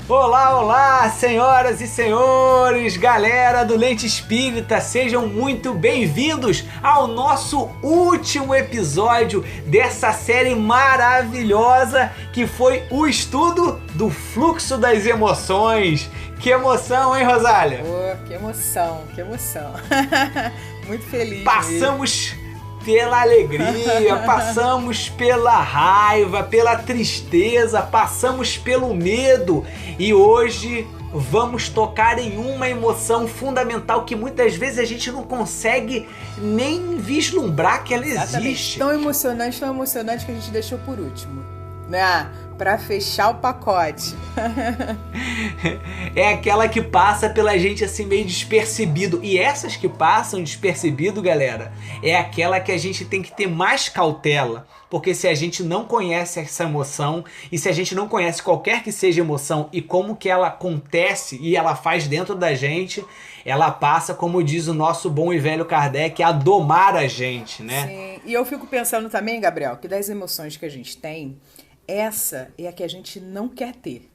Olá, olá, senhoras e senhores, galera do Lente Espírita, sejam muito bem-vindos ao nosso último episódio dessa série maravilhosa que foi o estudo do fluxo das emoções. Que emoção, hein, Rosália? Oh, que emoção, que emoção. Muito feliz. Passamos pela alegria, passamos pela raiva, pela tristeza, passamos pelo medo e hoje vamos tocar em uma emoção fundamental que muitas vezes a gente não consegue nem vislumbrar que ela existe. Tão emocionante que a gente deixou por último, né? Pra fechar o pacote. É aquela que passa pela gente assim meio despercebido. E essas que passam despercebido, galera, é aquela que a gente tem que ter mais cautela. Porque se a gente não conhece essa emoção e se a gente não conhece qualquer que seja emoção e como que ela acontece e ela faz dentro da gente, ela passa, como diz o nosso bom e velho Kardec, a domar a gente, né? Sim, e eu fico pensando também, Gabriel, que das emoções que a gente tem, essa é a que a gente não quer ter.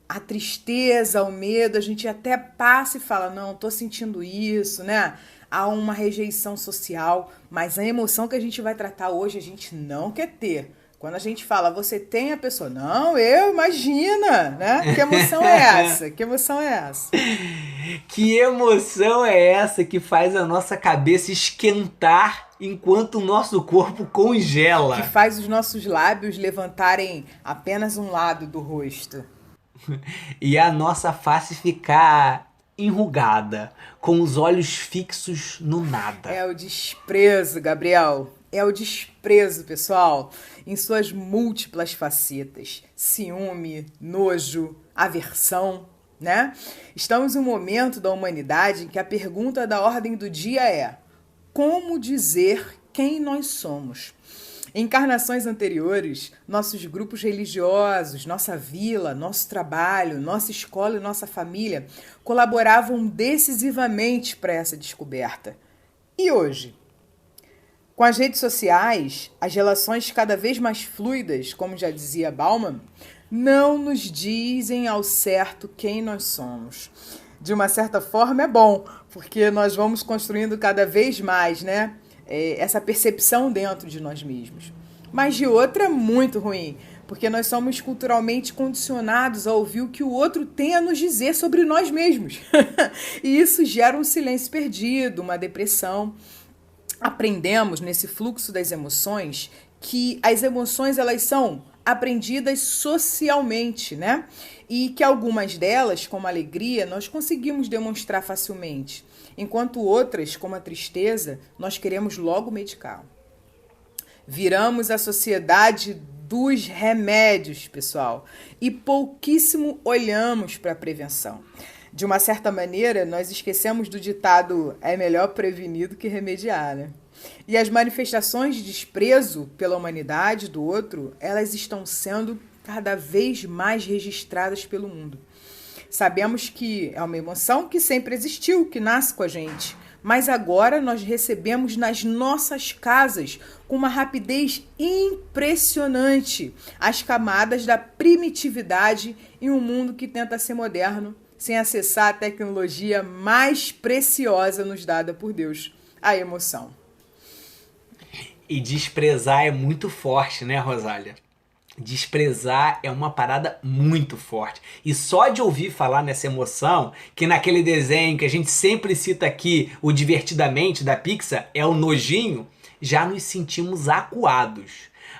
A tristeza, o medo, a gente até passa e fala, não, tô sentindo isso, né? Há uma rejeição social, mas a emoção que a gente vai tratar hoje a gente não quer ter. Quando a gente fala, você tem, a pessoa, não, imagina, né? Que emoção é essa? Que emoção é essa? Que emoção é essa que faz a nossa cabeça esquentar enquanto o nosso corpo congela? Que faz os nossos lábios levantarem apenas um lado do rosto. E a nossa face ficar enrugada, com os olhos fixos no nada. É o desprezo, Gabriel. É o desprezo, pessoal, em suas múltiplas facetas. Ciúme, nojo, aversão, né? Estamos em um momento da humanidade em que a pergunta da ordem do dia é: como dizer quem nós somos? Em encarnações anteriores, nossos grupos religiosos, nossa vila, nosso trabalho, nossa escola e nossa família colaboravam decisivamente para essa descoberta. E hoje? Com as redes sociais, as relações cada vez mais fluidas, como já dizia Bauman, não nos dizem ao certo quem nós somos. De uma certa forma é bom, porque nós vamos construindo cada vez mais, né? Essa percepção dentro de nós mesmos. Mas de outra é muito ruim, porque nós somos culturalmente condicionados a ouvir o que o outro tem a nos dizer sobre nós mesmos. E isso gera um silêncio perdido, uma depressão. Aprendemos nesse fluxo das emoções que as emoções elas são aprendidas socialmente, né? E que algumas delas, como a alegria, nós conseguimos demonstrar facilmente, enquanto outras, como a tristeza, nós queremos logo medicar. Viramos a sociedade dos remédios, pessoal, e pouquíssimo olhamos para a prevenção. De uma certa maneira, nós esquecemos do ditado é melhor prevenir do que remediar, né? E as manifestações de desprezo pela humanidade do outro, elas estão sendo cada vez mais registradas pelo mundo. Sabemos que é uma emoção que sempre existiu, que nasce com a gente, mas agora nós recebemos nas nossas casas com uma rapidez impressionante as camadas da primitividade em um mundo que tenta ser moderno, sem acessar a tecnologia mais preciosa nos dada por Deus, a emoção. E desprezar é muito forte, né, Rosália? Desprezar é uma parada muito forte. E só de ouvir falar nessa emoção, que naquele desenho que a gente sempre cita aqui, o Divertidamente da Pixar, é o nojinho, já nos sentimos acuados.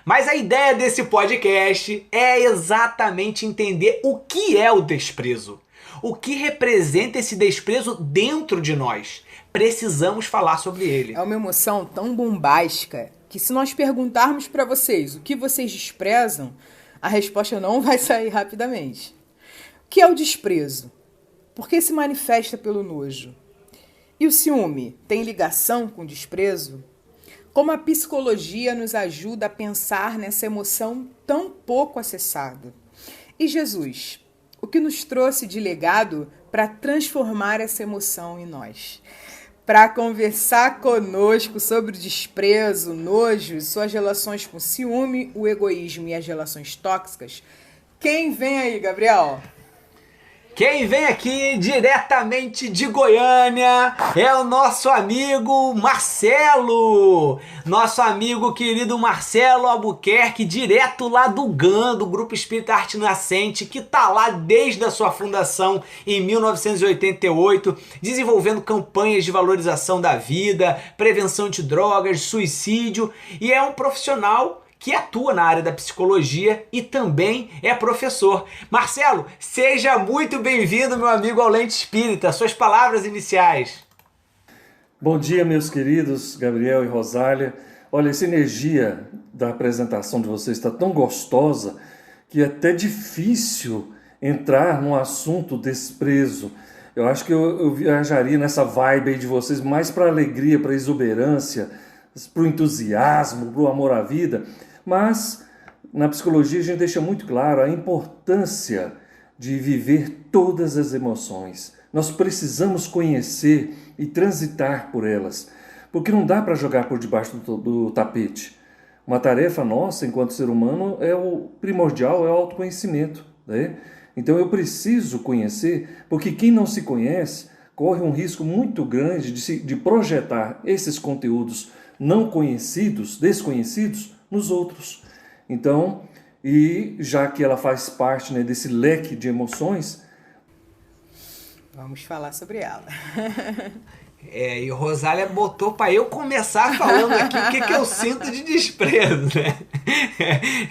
Mas a ideia desse podcast é exatamente entender o que é o desprezo. O que representa esse desprezo dentro de nós? Precisamos falar sobre ele. É uma emoção tão bombástica que se nós perguntarmos para vocês o que vocês desprezam, a resposta não vai sair rapidamente. O que é o desprezo? Por que se manifesta pelo nojo? E o ciúme tem ligação com o desprezo? Como a psicologia nos ajuda a pensar nessa emoção tão pouco acessada? E Jesus, o que nos trouxe de legado para transformar essa emoção em nós? Para conversar conosco sobre o desprezo, nojo, suas relações com o ciúme, o egoísmo e as relações tóxicas, quem vem aí, Gabriel? Quem vem aqui diretamente de Goiânia é o nosso amigo Marcelo, nosso amigo querido Marcelo Albuquerque, direto lá do GAN, do Grupo Espírita Arte Nascente, que tá lá desde a sua fundação em 1988, desenvolvendo campanhas de valorização da vida, prevenção de drogas, suicídio, e é um profissional que atua na área da psicologia e também é professor. Marcelo, seja muito bem-vindo, meu amigo, ao Lente Espírita. Suas palavras iniciais. Bom dia, meus queridos Gabriel e Rosália. Olha, essa energia da apresentação de vocês está tão gostosa que é até difícil entrar num assunto desprezo. Eu acho que eu viajaria nessa vibe aí de vocês mais para a alegria, para a exuberância, para o entusiasmo, para o amor à vida. Mas na psicologia a gente deixa muito claro a importância de viver todas as emoções. Nós precisamos conhecer e transitar por elas, porque não dá para jogar por debaixo do tapete. Uma tarefa nossa, enquanto ser humano, é o primordial, é o autoconhecimento, né? Então eu preciso conhecer, porque quem não se conhece corre um risco muito grande de projetar esses conteúdos não conhecidos, desconhecidos, nos outros. Então, e já que ela faz parte, né, desse leque de emoções... Vamos falar sobre ela. E Rosália botou para eu começar falando aqui o que eu sinto de desprezo, né?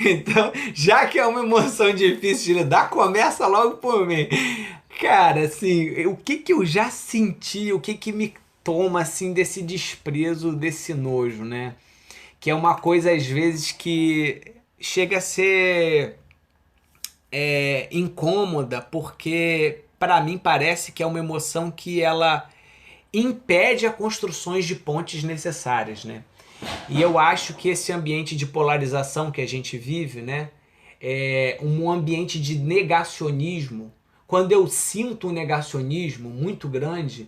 Então, já que é uma emoção difícil de lidar, começa logo por mim. Cara, assim, o que eu já senti, o que me toma, assim, desse desprezo, desse nojo, né? Que é uma coisa, às vezes, que chega a ser incômoda, porque, para mim, parece que é uma emoção que ela impede a construções de pontes necessárias, né? E eu acho que esse ambiente de polarização que a gente vive, né, é um ambiente de negacionismo. Quando eu sinto um negacionismo muito grande,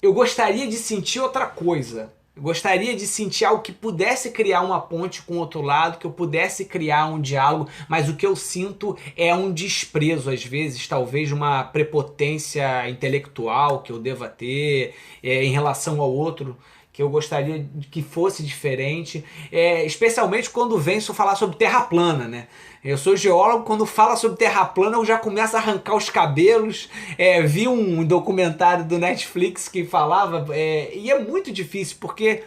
eu gostaria de sentir outra coisa. Eu gostaria de sentir algo que pudesse criar uma ponte com o outro lado, que eu pudesse criar um diálogo, mas o que eu sinto é um desprezo, às vezes, talvez uma prepotência intelectual que eu deva ter em relação ao outro, que eu gostaria que fosse diferente, especialmente quando venço falar sobre terra plana, né? Eu sou geólogo, quando fala sobre terra plana eu já começo a arrancar os cabelos. Vi um documentário do Netflix que falava, e é muito difícil, porque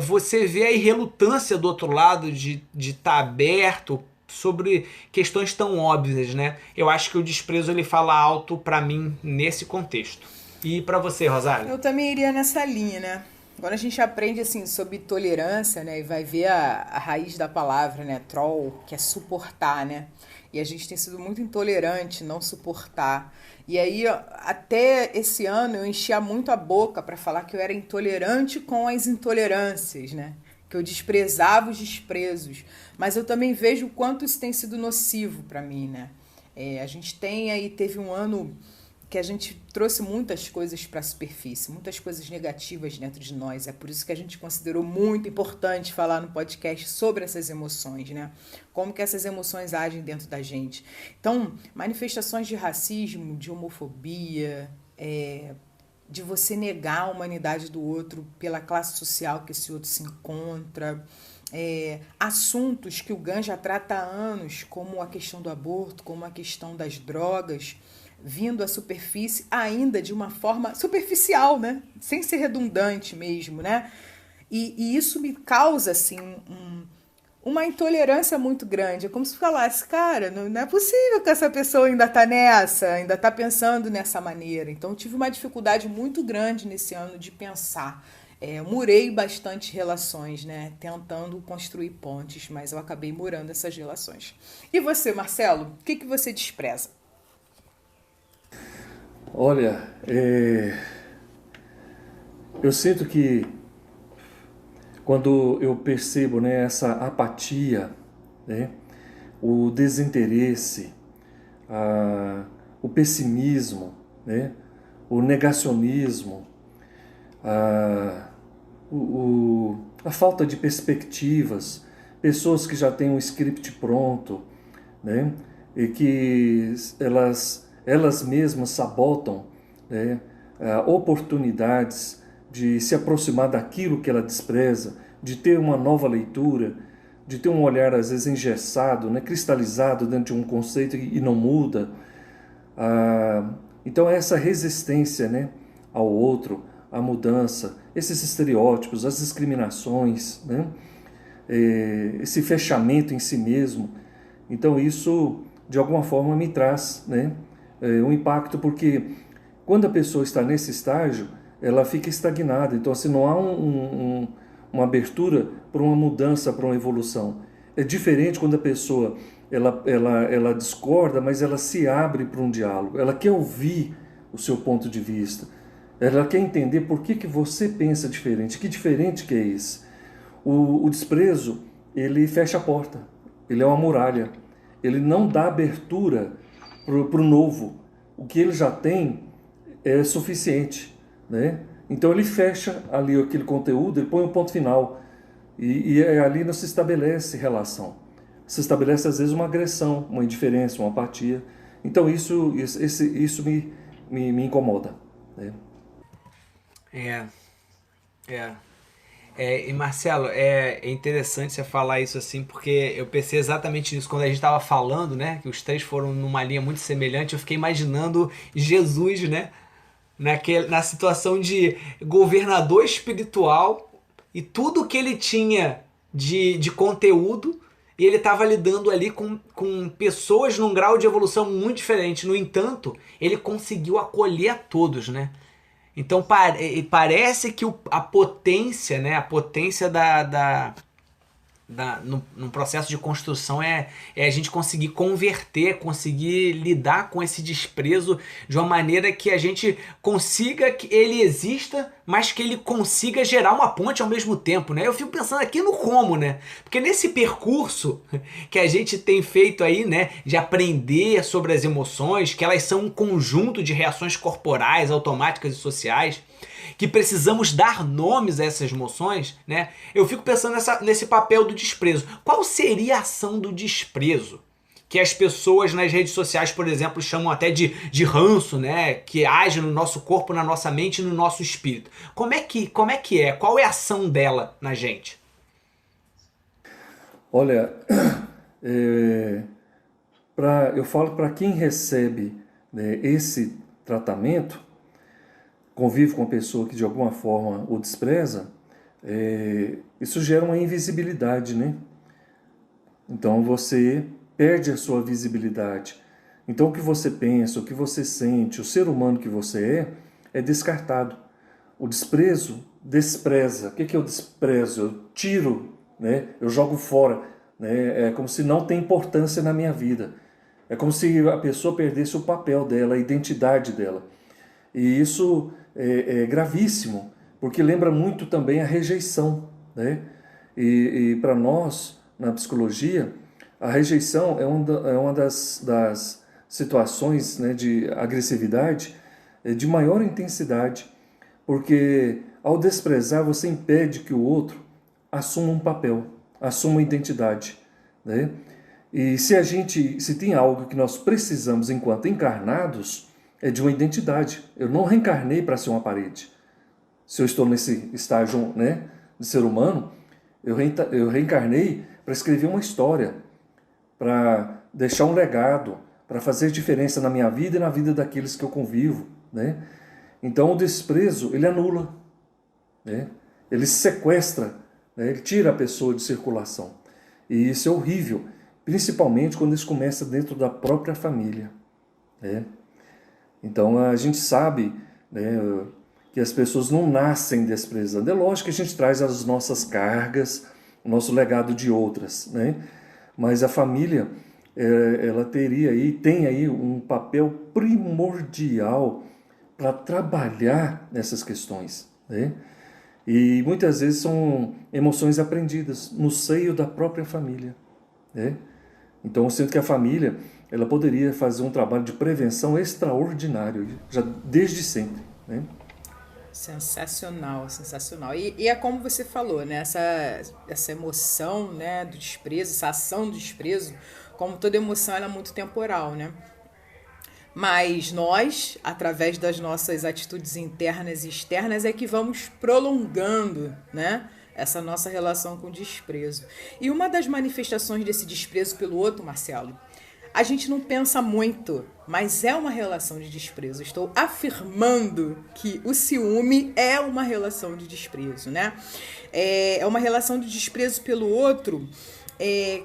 você vê a relutância do outro lado de estar aberto sobre questões tão óbvias, né? Eu acho que o desprezo ele fala alto pra mim nesse contexto. E pra você, Rosália? Eu também iria nessa linha, né? Agora a gente aprende assim sobre tolerância, né? E vai ver a raiz da palavra, né? Troll, que é suportar, né? E a gente tem sido muito intolerante, não suportar. E aí, até esse ano, eu enchia muito a boca para falar que eu era intolerante com as intolerâncias, né? Que eu desprezava os desprezos. Mas eu também vejo o quanto isso tem sido nocivo para mim, né? A gente teve um ano que a gente trouxe muitas coisas para a superfície, muitas coisas negativas dentro de nós. É por isso que a gente considerou muito importante falar no podcast sobre essas emoções, né? Como que essas emoções agem dentro da gente. Então, manifestações de racismo, de homofobia, de você negar a humanidade do outro pela classe social que esse outro se encontra, assuntos que o GAN já trata há anos, como a questão do aborto, como a questão das drogas, vindo à superfície ainda de uma forma superficial, né? Sem ser redundante mesmo, né? E isso me causa, assim, uma intolerância muito grande. É como se falasse, cara, não é possível que essa pessoa ainda ainda tá pensando nessa maneira. Então, eu tive uma dificuldade muito grande nesse ano de pensar. Murei bastante relações, né? Tentando construir pontes, mas eu acabei murando essas relações. E você, Marcelo, o que você despreza? Olha, eu sinto que quando eu percebo, né, essa apatia, né, o desinteresse, o pessimismo, né, o negacionismo, a falta de perspectivas, pessoas que já têm um script pronto, né, e que elas mesmas sabotam, né, oportunidades de se aproximar daquilo que ela despreza, de ter uma nova leitura, de ter um olhar às vezes engessado, né, cristalizado dentro de um conceito e não muda. Então essa resistência, né, ao outro, à mudança, esses estereótipos, as discriminações, né, esse fechamento em si mesmo, então isso de alguma forma me traz, né, um impacto, porque quando a pessoa está nesse estágio, ela fica estagnada, então assim, não há uma abertura para uma mudança, para uma evolução. É diferente quando a pessoa ela discorda, mas ela se abre para um diálogo, ela quer ouvir o seu ponto de vista, ela quer entender por que você pensa diferente, que diferente que é esse. O desprezo, ele fecha a porta, ele é uma muralha, ele não dá abertura para o novo. O que ele já tem é suficiente, né? Então ele fecha ali aquele conteúdo, ele põe um ponto final, e ali não se estabelece relação. Se estabelece às vezes uma agressão, uma indiferença, uma apatia. Então isso me incomoda, né? E Marcelo, é interessante você falar isso assim, porque eu pensei exatamente nisso quando a gente estava falando, né? Que os três foram numa linha muito semelhante. Eu fiquei imaginando Jesus, né? Na situação de governador espiritual e tudo que ele tinha de conteúdo, e ele estava lidando ali com pessoas num grau de evolução muito diferente. No entanto, ele conseguiu acolher a todos, né? Então parece que a potência, né, a potência no processo de construção é a gente conseguir converter, conseguir lidar com esse desprezo de uma maneira que a gente consiga que ele exista, mas que ele consiga gerar uma ponte ao mesmo tempo, né? Eu fico pensando aqui no como, né? Porque nesse percurso que a gente tem feito aí, né, de aprender sobre as emoções, que elas são um conjunto de reações corporais, automáticas e sociais, que precisamos dar nomes a essas emoções, né? Eu fico pensando nesse papel do desprezo. Qual seria a ação do desprezo? Que as pessoas nas redes sociais, por exemplo, chamam até de ranço, né? Que age no nosso corpo, na nossa mente e no nosso espírito. Como é que é? Qual é a ação dela na gente? Olha, eu falo para quem recebe, né, esse tratamento, convive com uma pessoa que de alguma forma o despreza, isso gera uma invisibilidade, né? Então você perde a sua visibilidade. Então o que você pensa, o que você sente, o ser humano que você é descartado. O desprezo despreza. O que é o desprezo? Eu tiro, né? Eu jogo fora, né? É como se não tem importância na minha vida. É como se a pessoa perdesse o papel dela, a identidade dela. E isso é gravíssimo, porque lembra muito também a rejeição, né? E para nós, na psicologia, a rejeição é uma das situações, né, de agressividade de maior intensidade, porque ao desprezar você impede que o outro assuma um papel, assuma uma identidade, né? E se tem algo que nós precisamos enquanto encarnados, é de uma identidade. Eu não reencarnei para ser uma parede. Se eu estou nesse estágio, né, de ser humano, eu reencarnei para escrever uma história, para deixar um legado, para fazer diferença na minha vida e na vida daqueles que eu convivo, né? Então o desprezo, ele anula, né? Ele sequestra, né? Ele tira a pessoa de circulação. E isso é horrível, principalmente quando isso começa dentro da própria família, né? Então a gente sabe, né, que as pessoas não nascem desprezando. É lógico que a gente traz as nossas cargas, o nosso legado de outras, né? Mas a família, ela tem aí um papel primordial para trabalhar nessas questões, né? E muitas vezes são emoções aprendidas no seio da própria família, né? Então eu sinto que a família, ela poderia fazer um trabalho de prevenção extraordinário, já desde sempre, né? Sensacional, sensacional. E é como você falou, né? Essa emoção, né, do desprezo, essa ação do desprezo, como toda emoção, ela é muito temporal, né? Mas nós, através das nossas atitudes internas e externas, é que vamos prolongando, né, essa nossa relação com o desprezo. E uma das manifestações desse desprezo pelo outro, Marcelo, a gente não pensa muito, mas é uma relação de desprezo. Estou afirmando que o ciúme é uma relação de desprezo, né? É uma relação de desprezo pelo outro,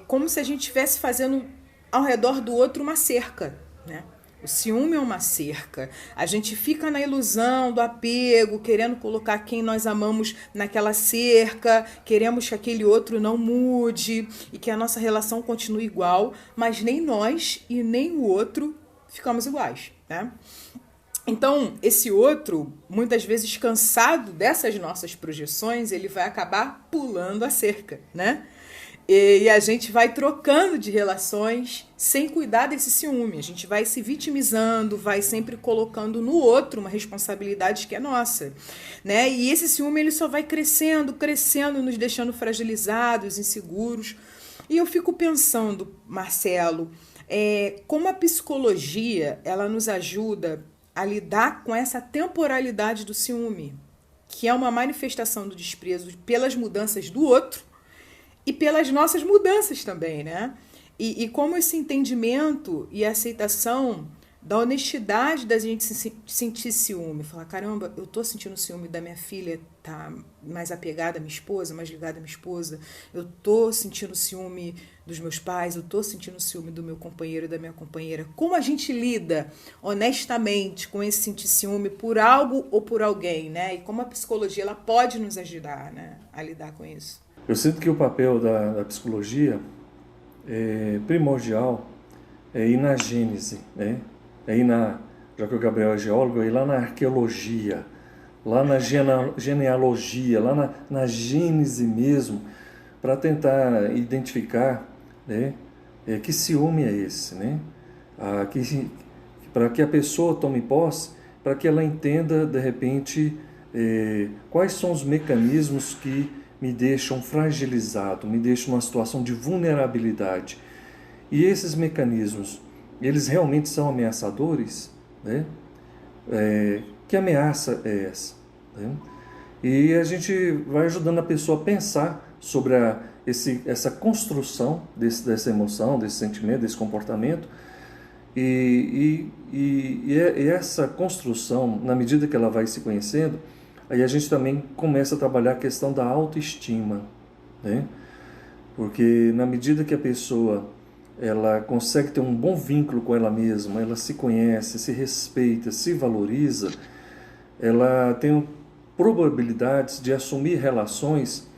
como se a gente estivesse fazendo ao redor do outro uma cerca, né? O ciúme é uma cerca. A gente fica na ilusão do apego, querendo colocar quem nós amamos naquela cerca, queremos que aquele outro não mude e que a nossa relação continue igual, mas nem nós e nem o outro ficamos iguais, né? Então, esse outro, muitas vezes cansado dessas nossas projeções, ele vai acabar pulando a cerca, né? E a gente vai trocando de relações sem cuidar desse ciúme. A gente vai se vitimizando, vai sempre colocando no outro uma responsabilidade que é nossa, né? E esse ciúme ele só vai crescendo, crescendo, nos deixando fragilizados, inseguros. E eu fico pensando, Marcelo, como a psicologia ela nos ajuda a lidar com essa temporalidade do ciúme, que é uma manifestação do desprezo pelas mudanças do outro, e pelas nossas mudanças também, né? E como esse entendimento e aceitação da honestidade da gente sentir ciúme. Falar, caramba, eu tô sentindo ciúme da minha filha, tá mais apegada à minha esposa, mais ligada à minha esposa. Eu tô sentindo ciúme dos meus pais, eu tô sentindo ciúme do meu companheiro e da minha companheira. Como a gente lida honestamente com esse sentir ciúme por algo ou por alguém, né? E como a psicologia ela pode nos ajudar, né, a lidar com isso. Eu sinto que o papel da psicologia é primordial, é ir na gênese, né? Já que o Gabriel é geólogo, é ir lá na arqueologia, lá na genealogia, lá na gênese mesmo, para tentar identificar, né, que ciúme é esse, né? Para que a pessoa tome posse, para que ela entenda, de repente, quais são os mecanismos que me deixam fragilizado, me deixam numa situação de vulnerabilidade. E esses mecanismos, eles realmente são ameaçadores? Né? Que ameaça é essa? Né? E a gente vai ajudando a pessoa a pensar sobre essa construção dessa emoção, desse sentimento, desse comportamento. E essa construção, na medida que ela vai se conhecendo, aí a gente também começa a trabalhar a questão da autoestima, né? Porque na medida que a pessoa ela consegue ter um bom vínculo com ela mesma, ela se conhece, se respeita, se valoriza, ela tem probabilidades de assumir relações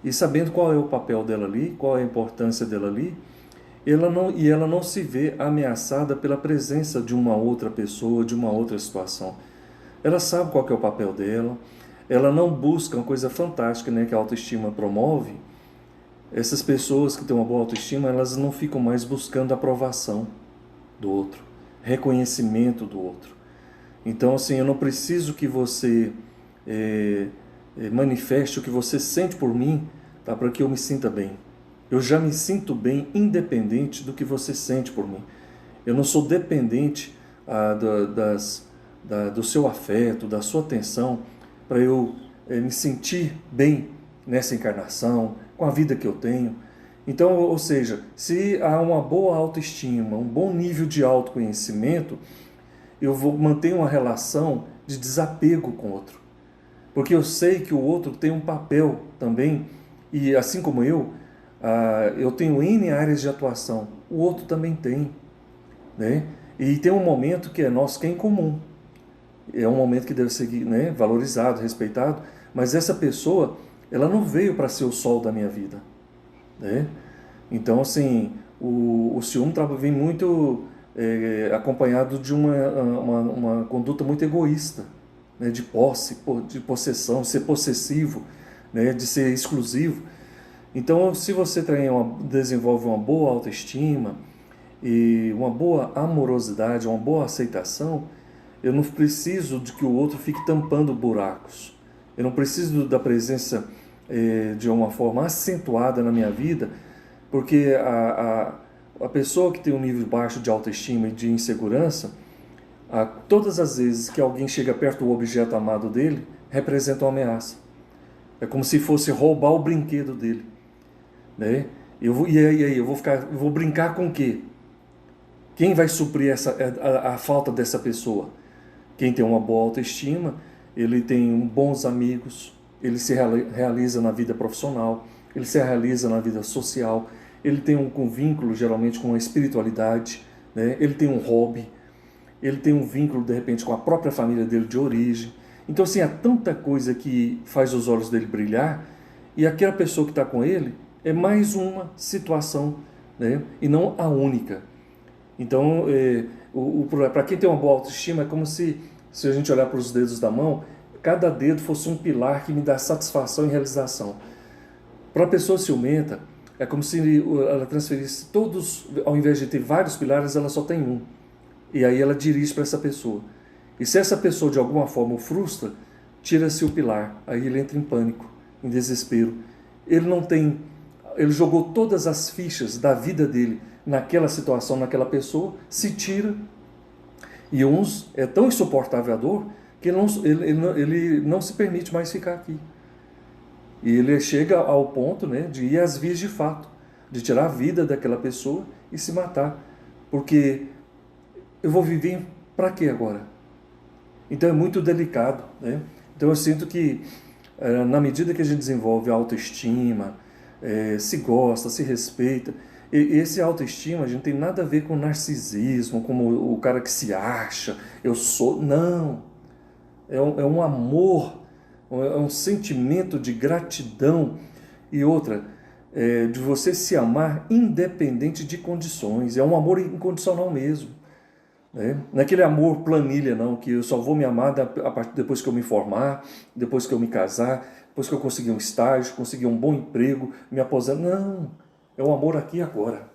e sabendo qual é o papel dela ali, qual é a importância dela ali, ela não se vê ameaçada pela presença de uma outra pessoa, de uma outra situação. Ela sabe qual que é o papel dela, ela não busca uma coisa fantástica, né, que a autoestima promove. Essas pessoas que têm uma boa autoestima, elas não ficam mais buscando a aprovação do outro, reconhecimento do outro. Então, assim, eu não preciso que você manifeste o que você sente por mim, tá, para que eu me sinta bem. Eu já me sinto bem independente do que você sente por mim. Eu não sou dependente do seu afeto, da sua atenção, para eu me sentir bem nessa encarnação, com a vida que eu tenho. Então, ou seja, se há uma boa autoestima, um bom nível de autoconhecimento, eu vou manter uma relação de desapego com o outro. Porque eu sei que o outro tem um papel também, e assim como eu tenho N áreas de atuação, o outro também tem, né? E tem um momento que é nosso, que é em comum. É um momento que deve ser, né, valorizado, respeitado, mas essa pessoa, ela não veio para ser o sol da minha vida, né? Então, assim, o ciúme vem muito acompanhado de uma conduta muito egoísta, né, de posse, de possessão, de ser possessivo, né, de ser exclusivo. Então, se você desenvolve uma boa autoestima e uma boa amorosidade, uma boa aceitação, eu não preciso de que o outro fique tampando buracos. Eu não preciso da presença de uma forma acentuada na minha vida, porque A pessoa que tem um nível baixo de autoestima e de insegurança, todas as vezes que alguém chega perto do objeto amado dele, representa uma ameaça. É como se fosse roubar o brinquedo dele, né? E aí, eu vou brincar com o quê? Quem vai suprir a falta dessa pessoa? Quem tem uma boa autoestima, ele tem bons amigos, ele se realiza na vida profissional, ele se realiza na vida social, ele tem um vínculo geralmente com a espiritualidade, né? Ele tem um hobby, ele tem um vínculo de repente com a própria família dele de origem. Então assim, há tanta coisa que faz os olhos dele brilhar, e aquela pessoa que está com ele é mais uma situação, né? E não a única. Então, para quem tem uma boa autoestima, é como se a gente olhar para os dedos da mão, cada dedo fosse um pilar que me dá satisfação e realização. Para a pessoa ciumenta, é como se ela transferisse todos, ao invés de ter vários pilares, ela só tem um. E aí ela dirige para essa pessoa. E se essa pessoa de alguma forma o frustra, tira-se o pilar. Aí ele entra em pânico, em desespero. Ele jogou todas as fichas da vida dele naquela situação, naquela pessoa, se tira. E uns é tão insuportável a dor que ele não se permite mais ficar aqui. E ele chega ao ponto, né, de ir às vias de fato, de tirar a vida daquela pessoa e se matar. Porque eu vou viver para quê agora? Então é muito delicado, né? Então eu sinto que na medida que a gente desenvolve a autoestima, se gosta, se respeita, e esse autoestima a gente tem nada a ver com narcisismo, como o cara que se acha, eu sou, não. É um amor, é um sentimento de gratidão e outra, de você se amar independente de condições, é um amor incondicional mesmo. Não é aquele amor planilha, não, que eu só vou me amar depois que eu me formar, depois que eu me casar, depois que eu conseguir um estágio, conseguir um bom emprego, me aposentar. Não, é o amor aqui e agora.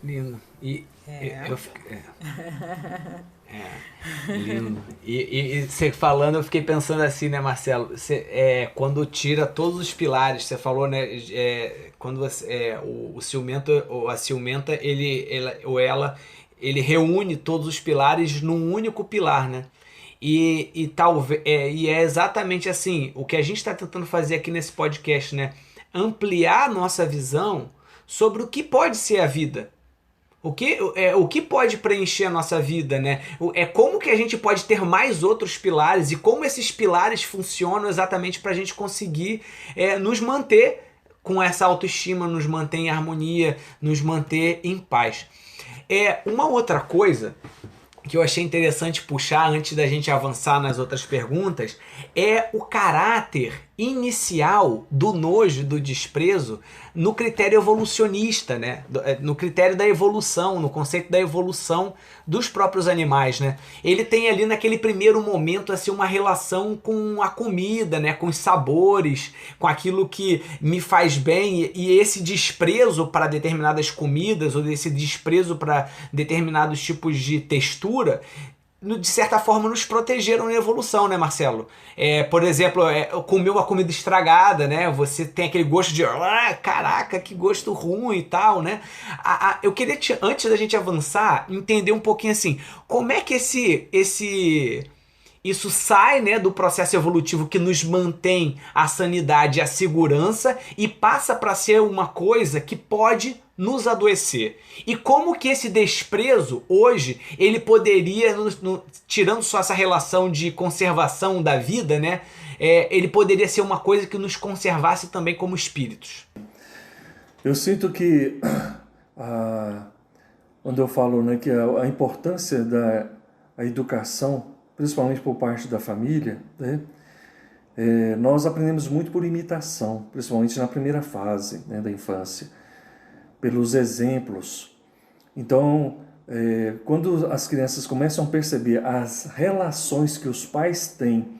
Lindo. Lindo. E você falando, eu fiquei pensando assim, né, Marcelo? Quando tira todos os pilares, você falou, né? Quando o ciumento ou a ciumenta, ele reúne todos os pilares num único pilar, né? E é exatamente assim, o que a gente está tentando fazer aqui nesse podcast, né? Ampliar a nossa visão sobre o que pode ser a vida. O que pode preencher a nossa vida, né? Como que a gente pode ter mais outros pilares e como esses pilares funcionam exatamente para a gente conseguir nos manter com essa autoestima, nos manter em harmonia, nos manter em paz. Uma outra coisa que eu achei interessante puxar antes da gente avançar nas outras perguntas é o caráter inicial do nojo, do desprezo no critério evolucionista, né? No critério da evolução, no conceito da evolução dos próprios animais, né? Ele tem ali naquele primeiro momento assim uma relação com a comida, né? Com os sabores, com aquilo que me faz bem, e esse desprezo para determinadas comidas ou esse desprezo para determinados tipos de textura, de certa forma nos protegeram na evolução, né, Marcelo? Por exemplo, comer uma comida estragada, né? Você tem aquele gosto de caraca, que gosto ruim e tal, né? Eu queria, antes da gente avançar, entender um pouquinho assim, como é que isso sai, né, do processo evolutivo que nos mantém a sanidade e a segurança e passa para ser uma coisa que pode nos adoecer. E como que esse desprezo, hoje, ele poderia, tirando só essa relação de conservação da vida, né, ele poderia ser uma coisa que nos conservasse também como espíritos? Eu sinto que, quando eu falo, né, que a importância da educação, principalmente por parte da família, né, nós aprendemos muito por imitação, principalmente na primeira fase, né, da infância, pelos exemplos. Então, quando as crianças começam a perceber as relações que os pais têm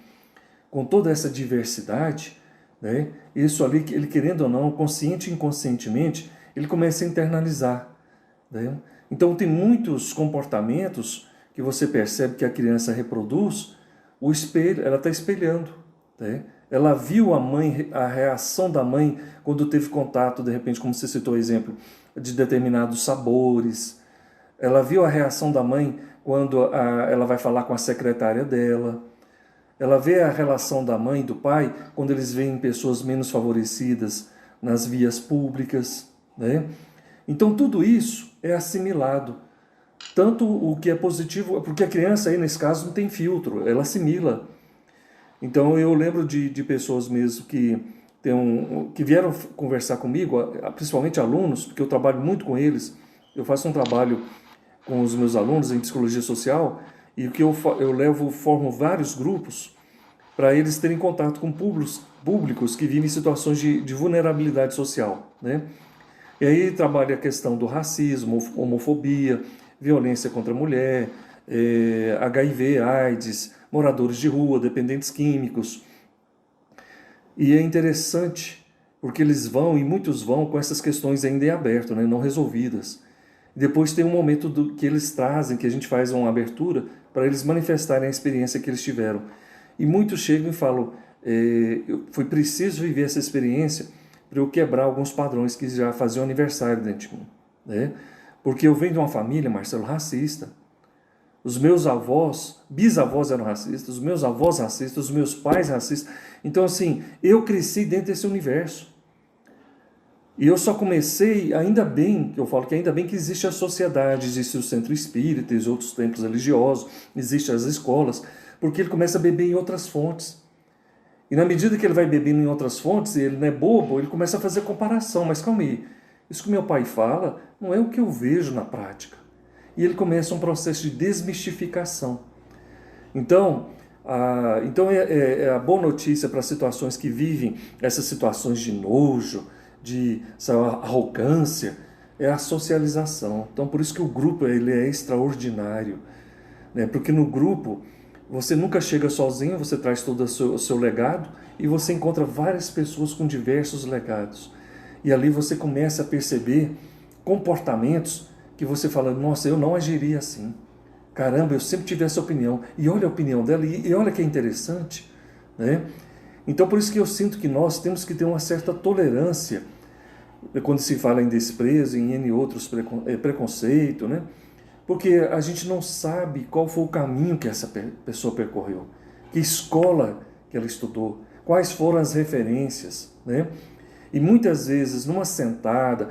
com toda essa diversidade, né, isso ali, ele querendo ou não, consciente e inconscientemente, ele começa a internalizar. Né? Então, tem muitos comportamentos que você percebe que a criança reproduz, o espelho, ela está espelhando. Né? Ela viu a mãe, a reação da mãe quando teve contato, de repente, como você citou o exemplo, de determinados sabores. Ela viu a reação da mãe quando ela vai falar com a secretária dela. Ela vê a relação da mãe e do pai quando eles veem pessoas menos favorecidas nas vias públicas, né? Então tudo isso é assimilado. Tanto o que é positivo, porque a criança aí nesse caso não tem filtro, ela assimila. Então eu lembro de pessoas mesmo que vieram conversar comigo, principalmente alunos, porque eu trabalho muito com eles. Eu faço um trabalho com os meus alunos em psicologia social, e o que eu formo vários grupos para eles terem contato com públicos que vivem em situações de vulnerabilidade social, né? E aí trabalha a questão do racismo, homofobia, violência contra a mulher, HIV, AIDS, moradores de rua, dependentes químicos. E é interessante, porque eles vão, e muitos vão, com essas questões ainda em aberto, né, não resolvidas. Depois tem um momento que eles trazem, que a gente faz uma abertura, para eles manifestarem a experiência que eles tiveram. E muitos chegam e falam, foi preciso viver essa experiência para eu quebrar alguns padrões que já faziam aniversário dentro de mim, né? Porque eu venho de uma família, Marcelo, racista. Os meus avós, bisavós eram racistas, os meus avós racistas, os meus pais racistas. Então, assim, eu cresci dentro desse universo. E eu só comecei, ainda bem, que eu falo que ainda bem que existe a sociedade, existe o centro espírita, existe outros templos religiosos, existem as escolas, porque ele começa a beber em outras fontes. E na medida que ele vai bebendo em outras fontes, e ele não é bobo, ele começa a fazer comparação. Mas calma aí, isso que meu pai fala não é o que eu vejo na prática. E ele começa um processo de desmistificação. Então a boa notícia para situações que vivem essas situações de nojo, de arrogância, é a socialização. Então por isso que o grupo ele é extraordinário, né? Porque no grupo você nunca chega sozinho, você traz todo o seu legado e você encontra várias pessoas com diversos legados. E ali você começa a perceber comportamentos que você fala, nossa, eu não agiria assim. Caramba, eu sempre tive essa opinião. E olha a opinião dela, e olha que é interessante, né? Então por isso que eu sinto que nós temos que ter uma certa tolerância quando se fala em desprezo, em N outros preconceito, né? Porque a gente não sabe qual foi o caminho que essa pessoa percorreu, que escola que ela estudou, quais foram as referências, né? E muitas vezes, numa sentada,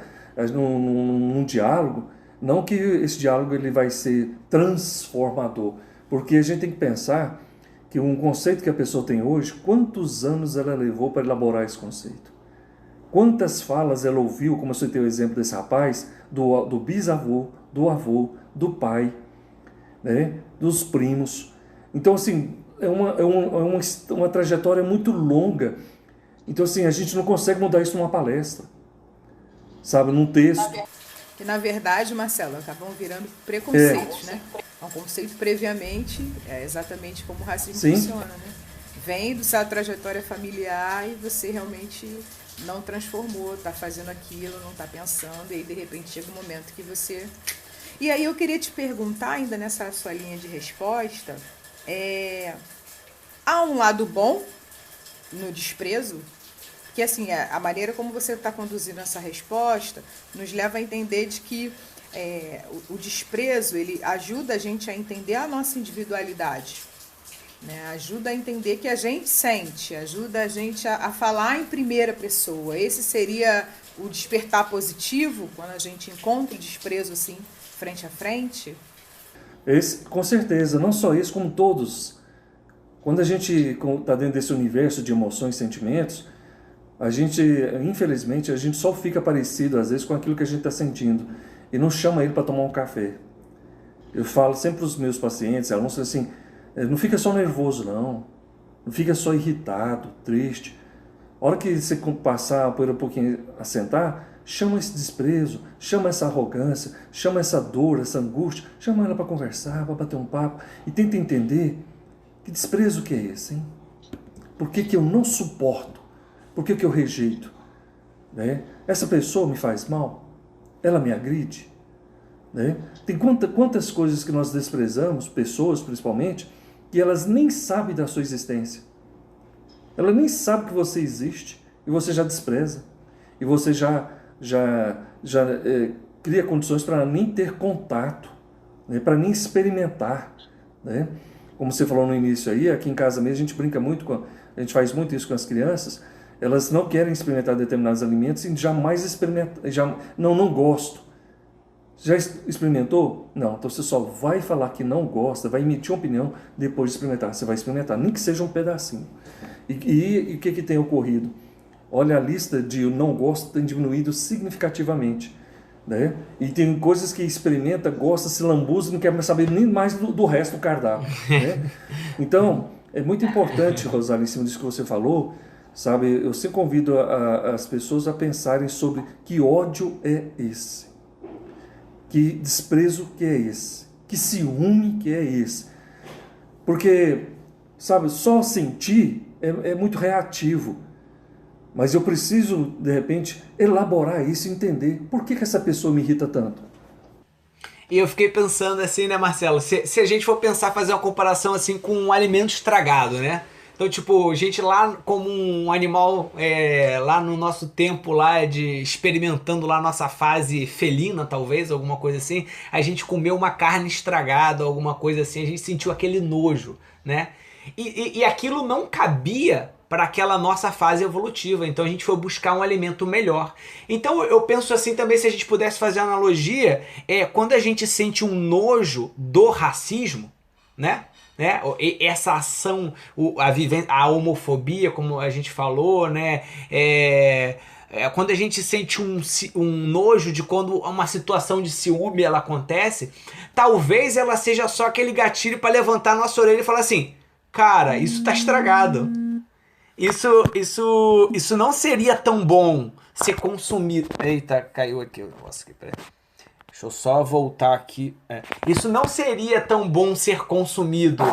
num diálogo, não que esse diálogo ele vai ser transformador, porque a gente tem que pensar que um conceito que a pessoa tem hoje, quantos anos ela levou para elaborar esse conceito? Quantas falas ela ouviu, como eu citei o exemplo desse rapaz, do bisavô, do avô, do pai, né, dos primos. Então, assim, é uma trajetória muito longa. Então, assim, a gente não consegue mudar isso numa palestra, sabe, num texto. Que, na verdade, Marcelo, acabam virando preconceitos, né? É um conceito previamente, é exatamente como o racismo funciona, né? Vem da sua trajetória familiar e você realmente não transformou, está fazendo aquilo, não está pensando, e aí de repente chega um momento que você... E aí eu queria te perguntar, ainda nessa sua linha de resposta, há um lado bom no desprezo? Que assim, a maneira como você está conduzindo essa resposta nos leva a entender de que o desprezo ele ajuda a gente a entender a nossa individualidade, né? Ajuda a entender que a gente sente, ajuda a gente a falar em primeira pessoa. Esse seria o despertar positivo, quando a gente encontra o desprezo assim, frente a frente? Com certeza, não só isso, como todos. Quando a gente está dentro desse universo de emoções e sentimentos, a gente, infelizmente, a gente só fica parecido, às vezes, com aquilo que a gente está sentindo e não chama ele para tomar um café. Eu falo sempre para os meus pacientes, alunos, assim, não fica só nervoso, não fica só irritado, triste. A hora que você passar por um pouquinho a sentar, chama esse desprezo, chama essa arrogância, chama essa dor, essa angústia, chama ela para conversar, para bater um papo e tenta entender que desprezo que é esse, hein? Por que eu não suporto? Por que eu rejeito? Né? Essa pessoa me faz mal? Ela me agride? Né? Tem quantas coisas que nós desprezamos, pessoas principalmente, que elas nem sabem da sua existência. Ela nem sabe que você existe e você já despreza. E você já cria condições para nem ter contato, né? Para nem experimentar, né? Como você falou no início aí, aqui em casa mesmo a gente brinca muito, a gente faz muito isso com as crianças. Elas não querem experimentar determinados alimentos e jamais experimentam, não gosto. Já experimentou? Não, então você só vai falar que não gosta, vai emitir uma opinião depois de experimentar. Você vai experimentar, nem que seja um pedacinho. E o que tem ocorrido? Olha, a lista de não gosto tem diminuído significativamente, né? E tem coisas que experimenta, gosta, se lambuza, não quer mais saber nem mais do resto do cardápio, né? Então, é muito importante, Rosália, em cima disso que você falou, sabe? Eu sempre convido as pessoas a pensarem sobre que ódio é esse, que desprezo que é esse, que ciúme que é esse. Porque, sabe, só sentir é muito reativo. Mas eu preciso, de repente, elaborar isso e entender por que essa pessoa me irrita tanto. E eu fiquei pensando assim, né, Marcelo? Se a gente for pensar, fazer uma comparação assim com um alimento estragado, né? Então, tipo, a gente lá como um animal, lá no nosso tempo lá de experimentando lá a nossa fase felina, talvez, alguma coisa assim, a gente comeu uma carne estragada, alguma coisa assim, a gente sentiu aquele nojo, né? E aquilo não cabia para aquela nossa fase evolutiva, então a gente foi buscar um alimento melhor. Então eu penso assim também, se a gente pudesse fazer analogia, quando a gente sente um nojo do racismo, né? Essa ação, a homofobia, como a gente falou, né? Quando a gente sente um nojo de quando uma situação de ciúme ela acontece, talvez ela seja só aquele gatilho para levantar a nossa orelha e falar assim: cara, isso tá estragado. Isso não seria tão bom ser consumido. Eita, caiu aqui o negócio aqui, peraí. Deixa eu só voltar aqui. Isso não seria tão bom ser consumido.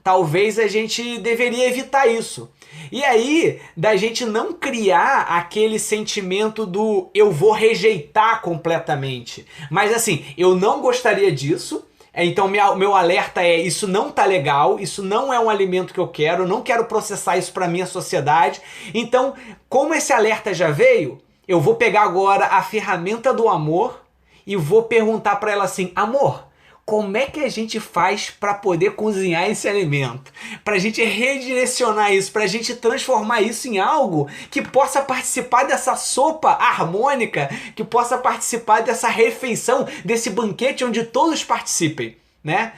Talvez a gente deveria evitar isso. E aí, da gente não criar aquele sentimento do eu vou rejeitar completamente. Mas assim, eu não gostaria disso. Então meu alerta é: isso não tá legal, isso não é um alimento que eu não quero processar isso para minha sociedade. Então, como esse alerta já veio, eu vou pegar agora a ferramenta do amor e vou perguntar para ela assim: amor, como é que a gente faz para poder cozinhar esse alimento? Para a gente redirecionar isso, para a gente transformar isso em algo que possa participar dessa sopa harmônica, que possa participar dessa refeição, desse banquete onde todos participem, né?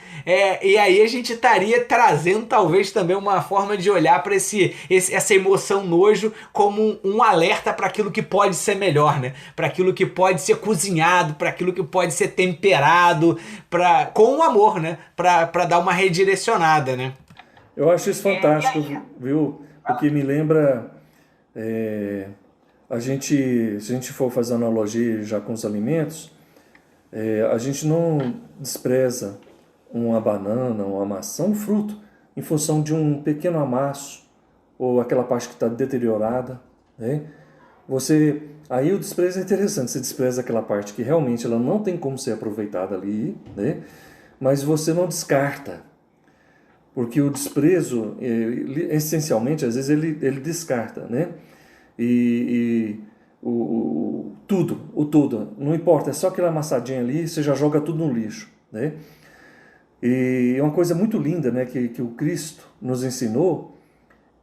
E aí a gente estaria trazendo talvez também uma forma de olhar para essa emoção nojo como um alerta para aquilo que pode ser melhor, né? Para aquilo que pode ser cozinhado, para aquilo que pode ser temperado, com o amor, né? Para dar uma redirecionada, né? Eu acho isso fantástico, viu? Porque me lembra, se a gente for fazer analogia já com os alimentos, a gente não despreza uma banana, uma maçã, um fruto, em função de um pequeno amasso, ou aquela parte que está deteriorada, né? Aí o desprezo é interessante, você despreza aquela parte que realmente ela não tem como ser aproveitada ali, né? Mas você não descarta, porque o desprezo, essencialmente, às vezes ele descarta, né? Tudo, não importa, é só aquela amassadinha ali, você já joga tudo no lixo, né? E é uma coisa muito linda, né, que o Cristo nos ensinou,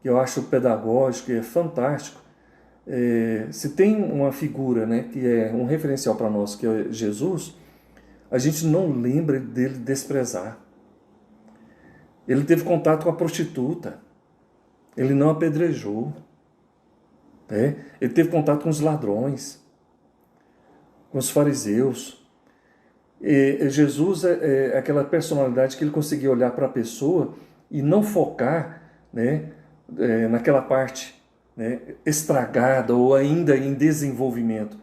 que eu acho pedagógico e é fantástico. Se tem uma figura, né, que é um referencial para nós, que é Jesus, a gente não lembra dele desprezar. Ele teve contato com a prostituta, ele não apedrejou, né? Ele teve contato com os ladrões, com os fariseus. E Jesus é aquela personalidade que ele conseguia olhar para a pessoa e não focar, né, naquela parte, né, estragada ou ainda em desenvolvimento.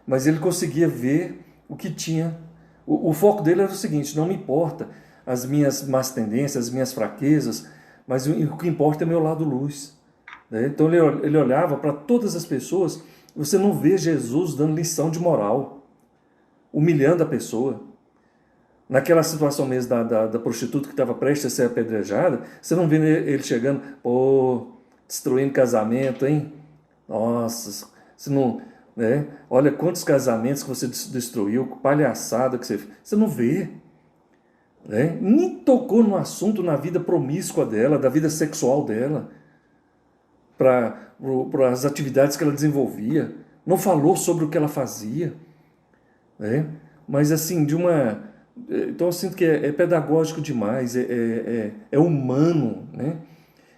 Mas ele conseguia ver o que tinha. O foco dele era o seguinte: não me importa as minhas más tendências, as minhas fraquezas, mas o que importa é meu lado luz, né? Então ele olhava para todas as pessoas. Você não vê Jesus dando lição de moral, humilhando a pessoa. Naquela situação mesmo da prostituta que estava prestes a ser apedrejada, você não vê ele chegando: pô, destruindo casamento, hein? Nossa, você não, né? Olha quantos casamentos que você destruiu, palhaçada que você não vê, né? Nem tocou no assunto, na vida promíscua dela, da vida sexual dela, para as atividades que ela desenvolvia, não falou sobre o que ela fazia, né? Mas assim, então eu sinto que é pedagógico demais, é humano, né?